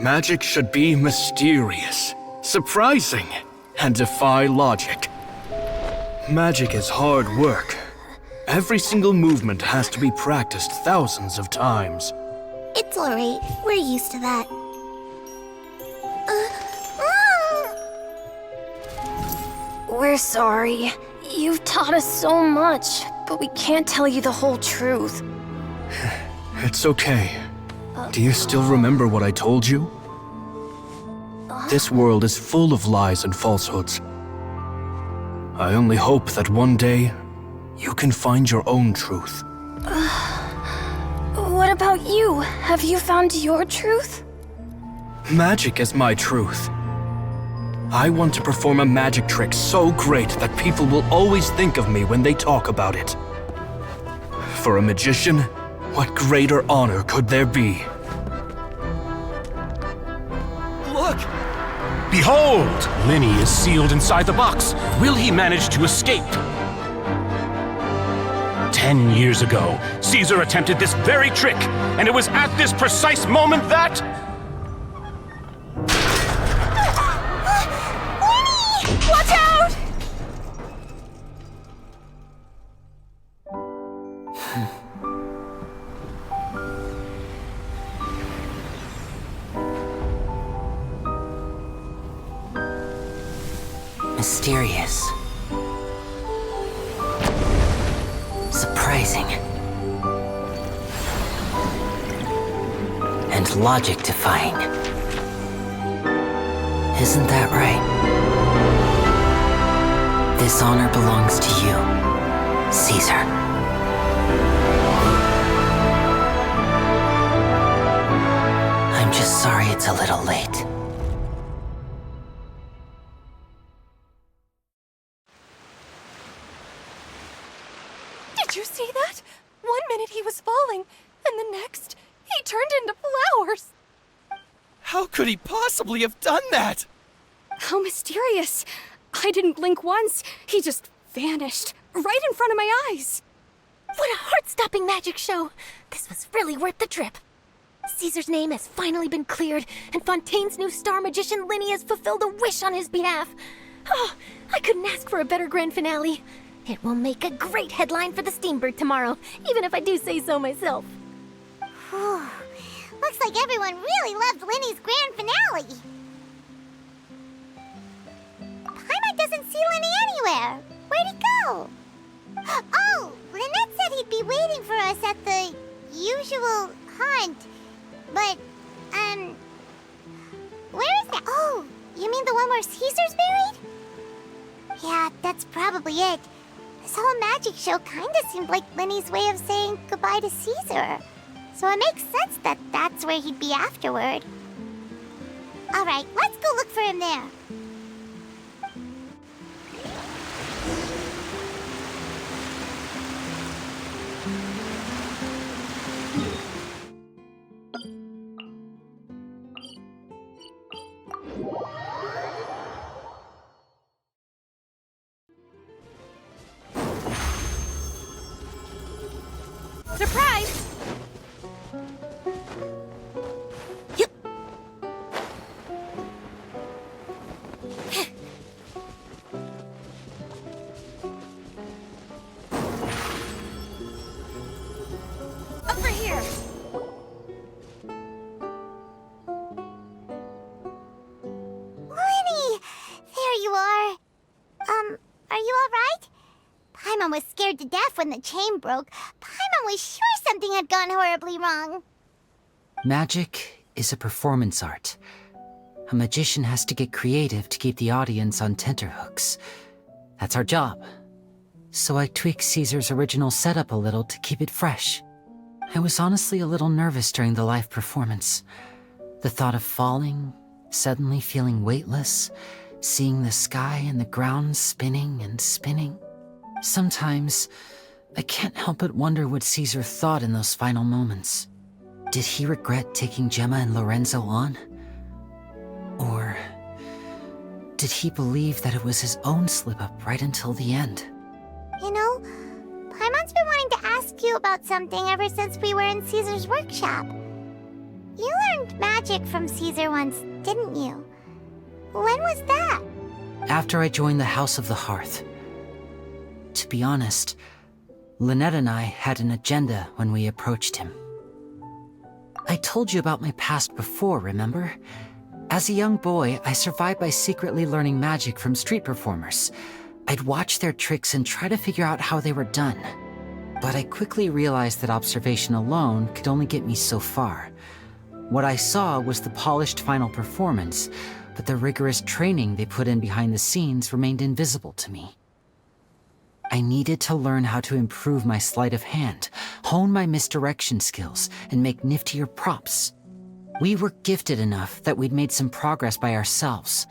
Magic should be mysterious, surprising, and defy logic. Magic is hard work. Every single movement has to be practiced thousands of times. It's alright. We're used to that. We're sorry. You've taught us so much, but we can't tell you the whole truth. It's okay. Do you still remember what I told you? This world is full of lies and falsehoods. I only hope that one day you can find your own truth. What about you? Have you found your truth? Magic is my truth. I want to perform a magic trick so great that people will always think of me when they talk about it. For a magician, what greater honor could there be? Look! Behold! Lyney is sealed inside the box. Will he manage to escape? 10 years ago, Caesar attempted this very trick, and it was at this precise moment that... Lyney! Watch out! Mysterious. Surprising. And logic-defying. Isn't that right? This honor belongs to you, Caesar. I'm just sorry it's a little late. Did you see that? 1 minute he was falling, and the next, he turned into flowers. How could he possibly have done that? How mysterious. I didn't blink once. He just vanished right in front of my eyes. What a heart-stopping magic show! This was really worth the trip. Caesar's name has finally been cleared, and Fontaine's new star magician Lyney has fulfilled a wish on his behalf. Oh, I couldn't ask for a better grand finale. It will make a great headline for the Steambird tomorrow, even if I do say so myself. Whew. Looks like everyone really loved Lenny's grand finale. Paimon doesn't see Lenny anywhere. Where'd he go? Oh, Lynette said he'd be waiting for us at the usual haunt. But, where is that? Oh, you mean the one where Caesar's buried? Yeah, that's probably it. This whole magic show kinda seemed like Lenny's way of saying goodbye to Caesar. So it makes sense that that's where he'd be afterward. Alright, let's go look for him there. Surprise! Over here! Lyney! There you are. Are you alright? Paimon was scared to death when the chain broke. Paimon was sure something had gone horribly wrong. Magic is a performance art. A magician has to get creative to keep the audience on tenterhooks. That's our job. So I tweaked Caesar's original setup a little to keep it fresh. I was honestly a little nervous during the live performance. The thought of falling, suddenly feeling weightless, seeing the sky and the ground spinning and spinning. Sometimes, I can't help but wonder what Caesar thought in those final moments. Did he regret taking Gemma and Lorenzo on? Or did he believe that it was his own slip-up right until the end? You know, Paimon's been wanting to ask you about something ever since we were in Caesar's workshop. You learned magic from Caesar once, didn't you? When was that? After I joined the House of the Hearth. To be honest, Lynette and I had an agenda when we approached him. I told you about my past before, remember? As a young boy, I survived by secretly learning magic from street performers. I'd watch their tricks and try to figure out how they were done. But I quickly realized that observation alone could only get me so far. What I saw was the polished final performance, but the rigorous training they put in behind the scenes remained invisible to me. I needed to learn how to improve my sleight of hand, hone my misdirection skills, and make niftier props. We were gifted enough that we'd made some progress by ourselves,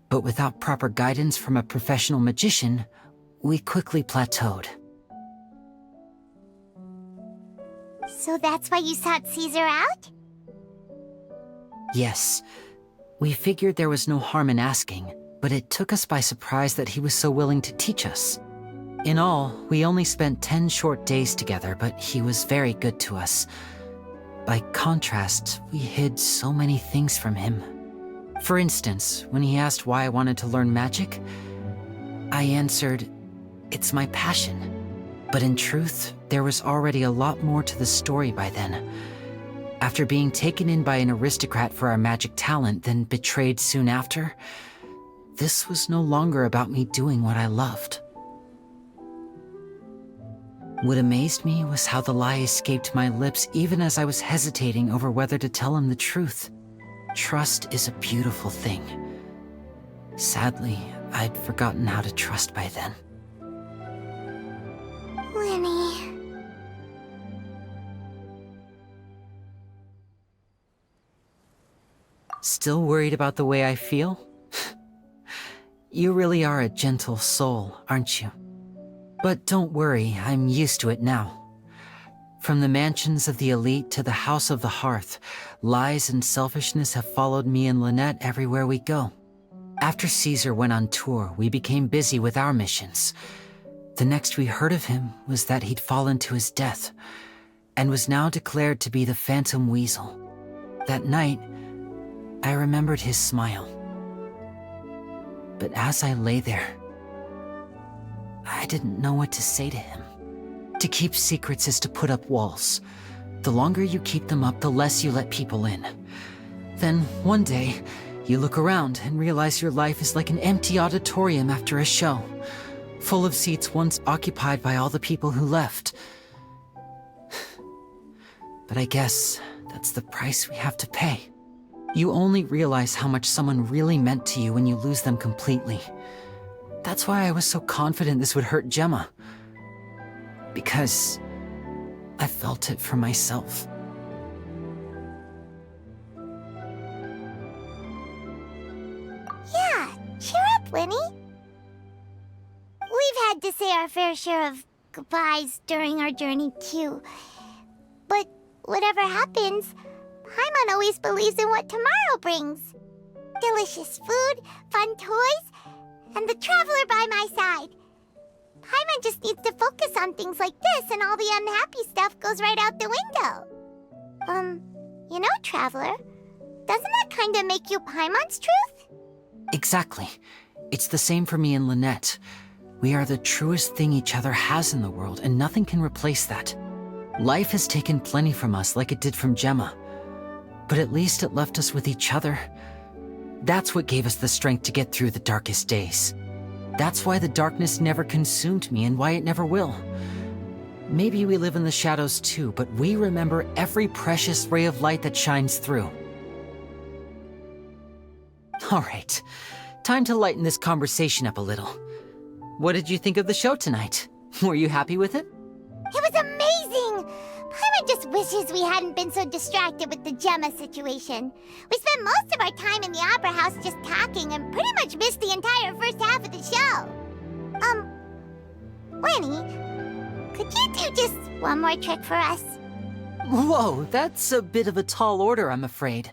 but without proper guidance from a professional magician, we quickly plateaued. So that's why you sought Caesar out? Yes. We figured there was no harm in asking, but it took us by surprise that he was so willing to teach us. In all, we only spent 10 short days together, but he was very good to us. By contrast, we hid so many things from him. For instance, when he asked why I wanted to learn magic, I answered, "It's my passion." But in truth, there was already a lot more to the story by then. After being taken in by an aristocrat for our magic talent, then betrayed soon after, this was no longer about me doing what I loved. What amazed me was how the lie escaped my lips even as I was hesitating over whether to tell him the truth. Trust is a beautiful thing. Sadly, I'd forgotten how to trust by then. Lyney. Still worried about the way I feel? You really are a gentle soul, aren't you? But don't worry, I'm used to it now. From the mansions of the elite to the House of the Hearth, lies and selfishness have followed me and Lynette everywhere we go. After Caesar went on tour, we became busy with our missions. The next we heard of him was that he'd fallen to his death, and was now declared to be the Phantom Weasel. That night, I remembered his smile. But as I lay there, I didn't know what to say to him. To keep secrets is to put up walls. The longer you keep them up, the less you let people in. Then, one day, you look around and realize your life is like an empty auditorium after a show, full of seats once occupied by all the people who left. But I guess that's the price we have to pay. You only realize how much someone really meant to you when you lose them completely. That's why I was so confident this would hurt Gemma. Because I felt it for myself. Yeah, cheer up, Lyney. We've had to say our fair share of goodbyes during our journey, too. But whatever happens, Paimon always believes in what tomorrow brings. Delicious food, fun toys, and the Traveler by my side. Paimon Paimon just needs to focus on things like this and all the unhappy stuff goes right out the window. You know, Traveler, doesn't that kinda make you Paimon's truth? Exactly. It's the same for me and Lynette. We are the truest thing each other has in the world, and nothing can replace that. Life has taken plenty from us, like it did from Gemma. But at least it left us with each other. That's what gave us the strength to get through the darkest days. That's why the darkness never consumed me, and why it never will. Maybe we live in the shadows too, but we remember every precious ray of light that shines through. All right, time to lighten this conversation up a little. What did you think of the show tonight? Were you happy with it? It was amazing! Paimon just wishes we hadn't been so distracted with the Gemma situation. We spent most of our time in the Opera House just talking and pretty much missed the entire first half of the show. Lyney, could you do just one more trick for us? Whoa, that's a bit of a tall order, I'm afraid.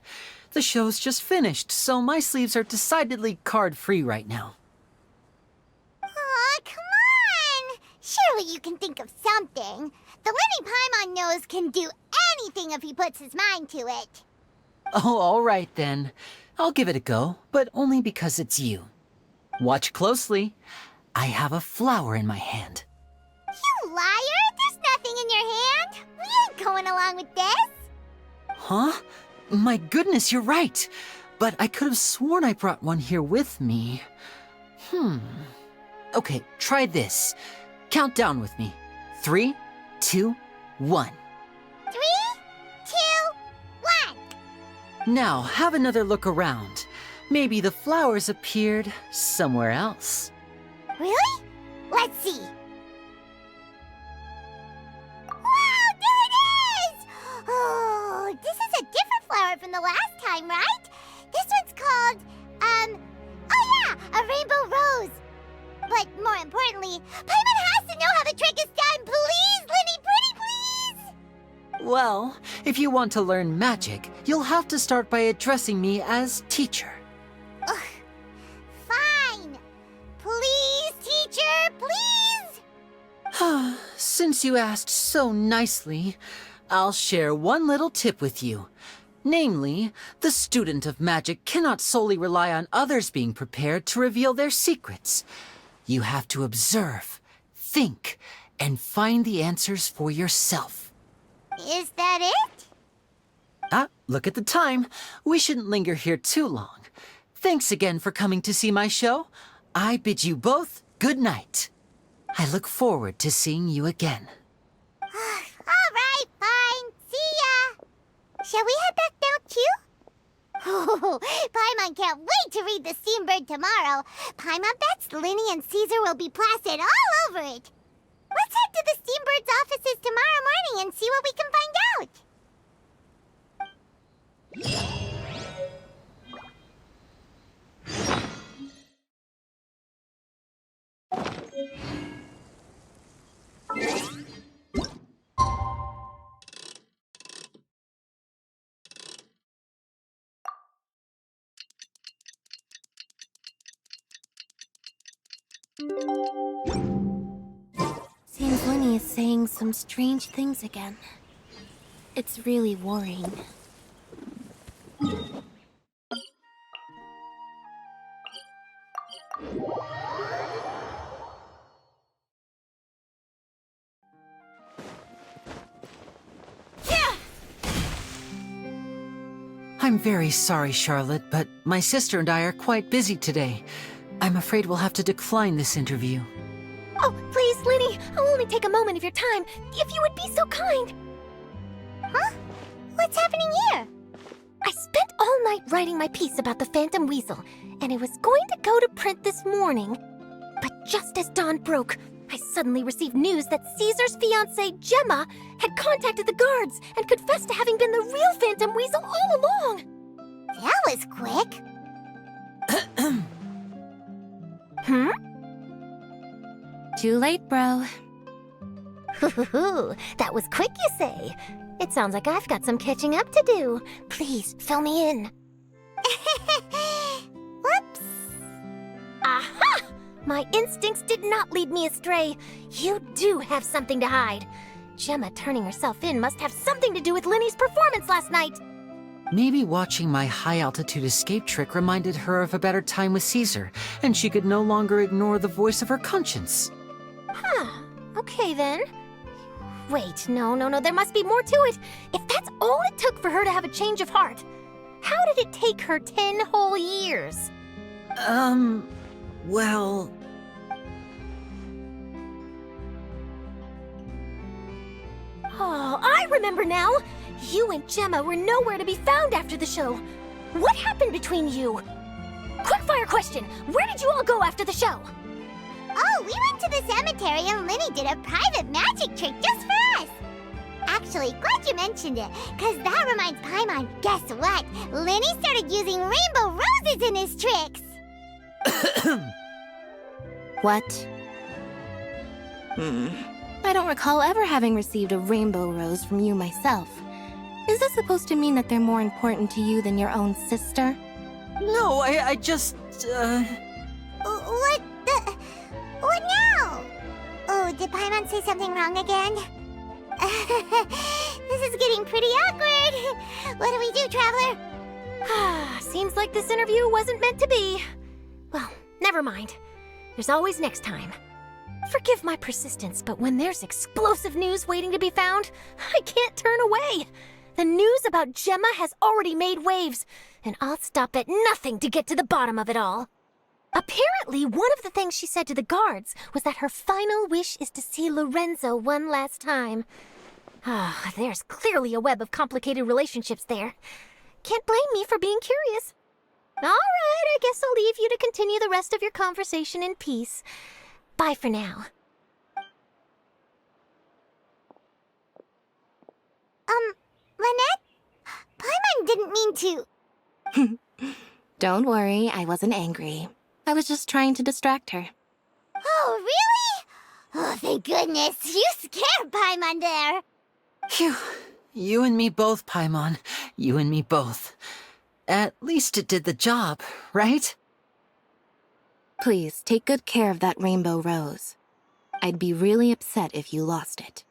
The show's just finished, so my sleeves are decidedly card-free right now. Aw, come on! Surely you can think of something. The Lyney Paimon knows can do anything if he puts his mind to it. Oh, all right then. I'll give it a go, but only because it's you. Watch closely. I have a flower in my hand. You liar! There's nothing in your hand! We ain't going along with this! Huh? My goodness, you're right. But I could have sworn I brought one here with me. Okay, try this. Count down with me. 3, 2, 1. 3, 2, 1! Now, have another look around. Maybe the flowers appeared somewhere else. Really? Let's see. Wow, there it is! Oh, this is a different flower from the last time, right? This one's called, oh yeah, a rainbow rose. But more importantly, Paimon has to know how the trick is done. Please, Lyney, pretty please! Well, if you want to learn magic, you'll have to start by addressing me as teacher. Ugh. Fine. Please, teacher, please! Since you asked so nicely, I'll share one little tip with you. Namely, the student of magic cannot solely rely on others being prepared to reveal their secrets. You have to observe, think, and find the answers for yourself. Is that it? Look at the time. We shouldn't linger here too long. Thanks again for coming to see my show. I bid you both good night. I look forward to seeing you again. All right, fine. See ya. Shall we head back now, too? Oh, Paimon can't wait to read The Steambird tomorrow. Paimon bets Lyney and Caesar will be plastered all over it. Let's head to the Steambird's offices tomorrow morning and see what we can find out. Seems Lyney is saying some strange things again. It's really worrying. I'm very sorry, Charlotte, but my sister and I are quite busy today. I'm afraid we'll have to decline this interview. Oh, please, Lyney, I'll only take a moment of your time, if you would be so kind. Huh? What's happening here? I spent all night writing my piece about the Phantom Weasel, and it was going to go to print this morning. But just as dawn broke, I suddenly received news that Caesar's fiancée, Gemma, had contacted the guards and confessed to having been the real Phantom Weasel all along. That was quick. Too late, bro. That was quick, you say? It sounds like I've got some catching up to do. Please, fill me in. Whoops. Aha! My instincts did not lead me astray. You do have something to hide. Gemma turning herself in must have something to do with Lyney's performance last night. Maybe watching my high-altitude escape trick reminded her of a better time with Caesar, and she could no longer ignore the voice of her conscience. Huh. Okay, then. Wait, no, there must be more to it. If that's all it took for her to have a change of heart, how did it take her 10 whole years? Well... Oh, I remember now! You and Gemma were nowhere to be found after the show. What happened between you? Quickfire question! Where did you all go after the show? Oh, we went to the cemetery and Lyney did a private magic trick just for us. Actually, glad you mentioned it, because that reminds Paimon, guess what? Lyney started using rainbow roses in his tricks. What? I don't recall ever having received a rainbow rose from you myself. Is this supposed to mean that they're more important to you than your own sister? No, I just, What now? Oh, did Paimon say something wrong again? This is getting pretty awkward. What do we do, Traveler? Seems like this interview wasn't meant to be. Well, never mind. There's always next time. Forgive my persistence, but when there's explosive news waiting to be found, I can't turn away. The news about Gemma has already made waves, and I'll stop at nothing to get to the bottom of it all. Apparently, one of the things she said to the guards was that her final wish is to see Lorenzo one last time. There's clearly a web of complicated relationships there. Can't blame me for being curious. All right, I guess I'll leave you to continue the rest of your conversation in peace. Bye for now. Lynette? Paimon didn't mean to... Don't worry, I wasn't angry. I was just trying to distract her. Oh, really? Oh, thank goodness. You scared Paimon there. Phew. You and me both, Paimon. You and me both. At least it did the job, right? Please, take good care of that rainbow rose. I'd be really upset if you lost it.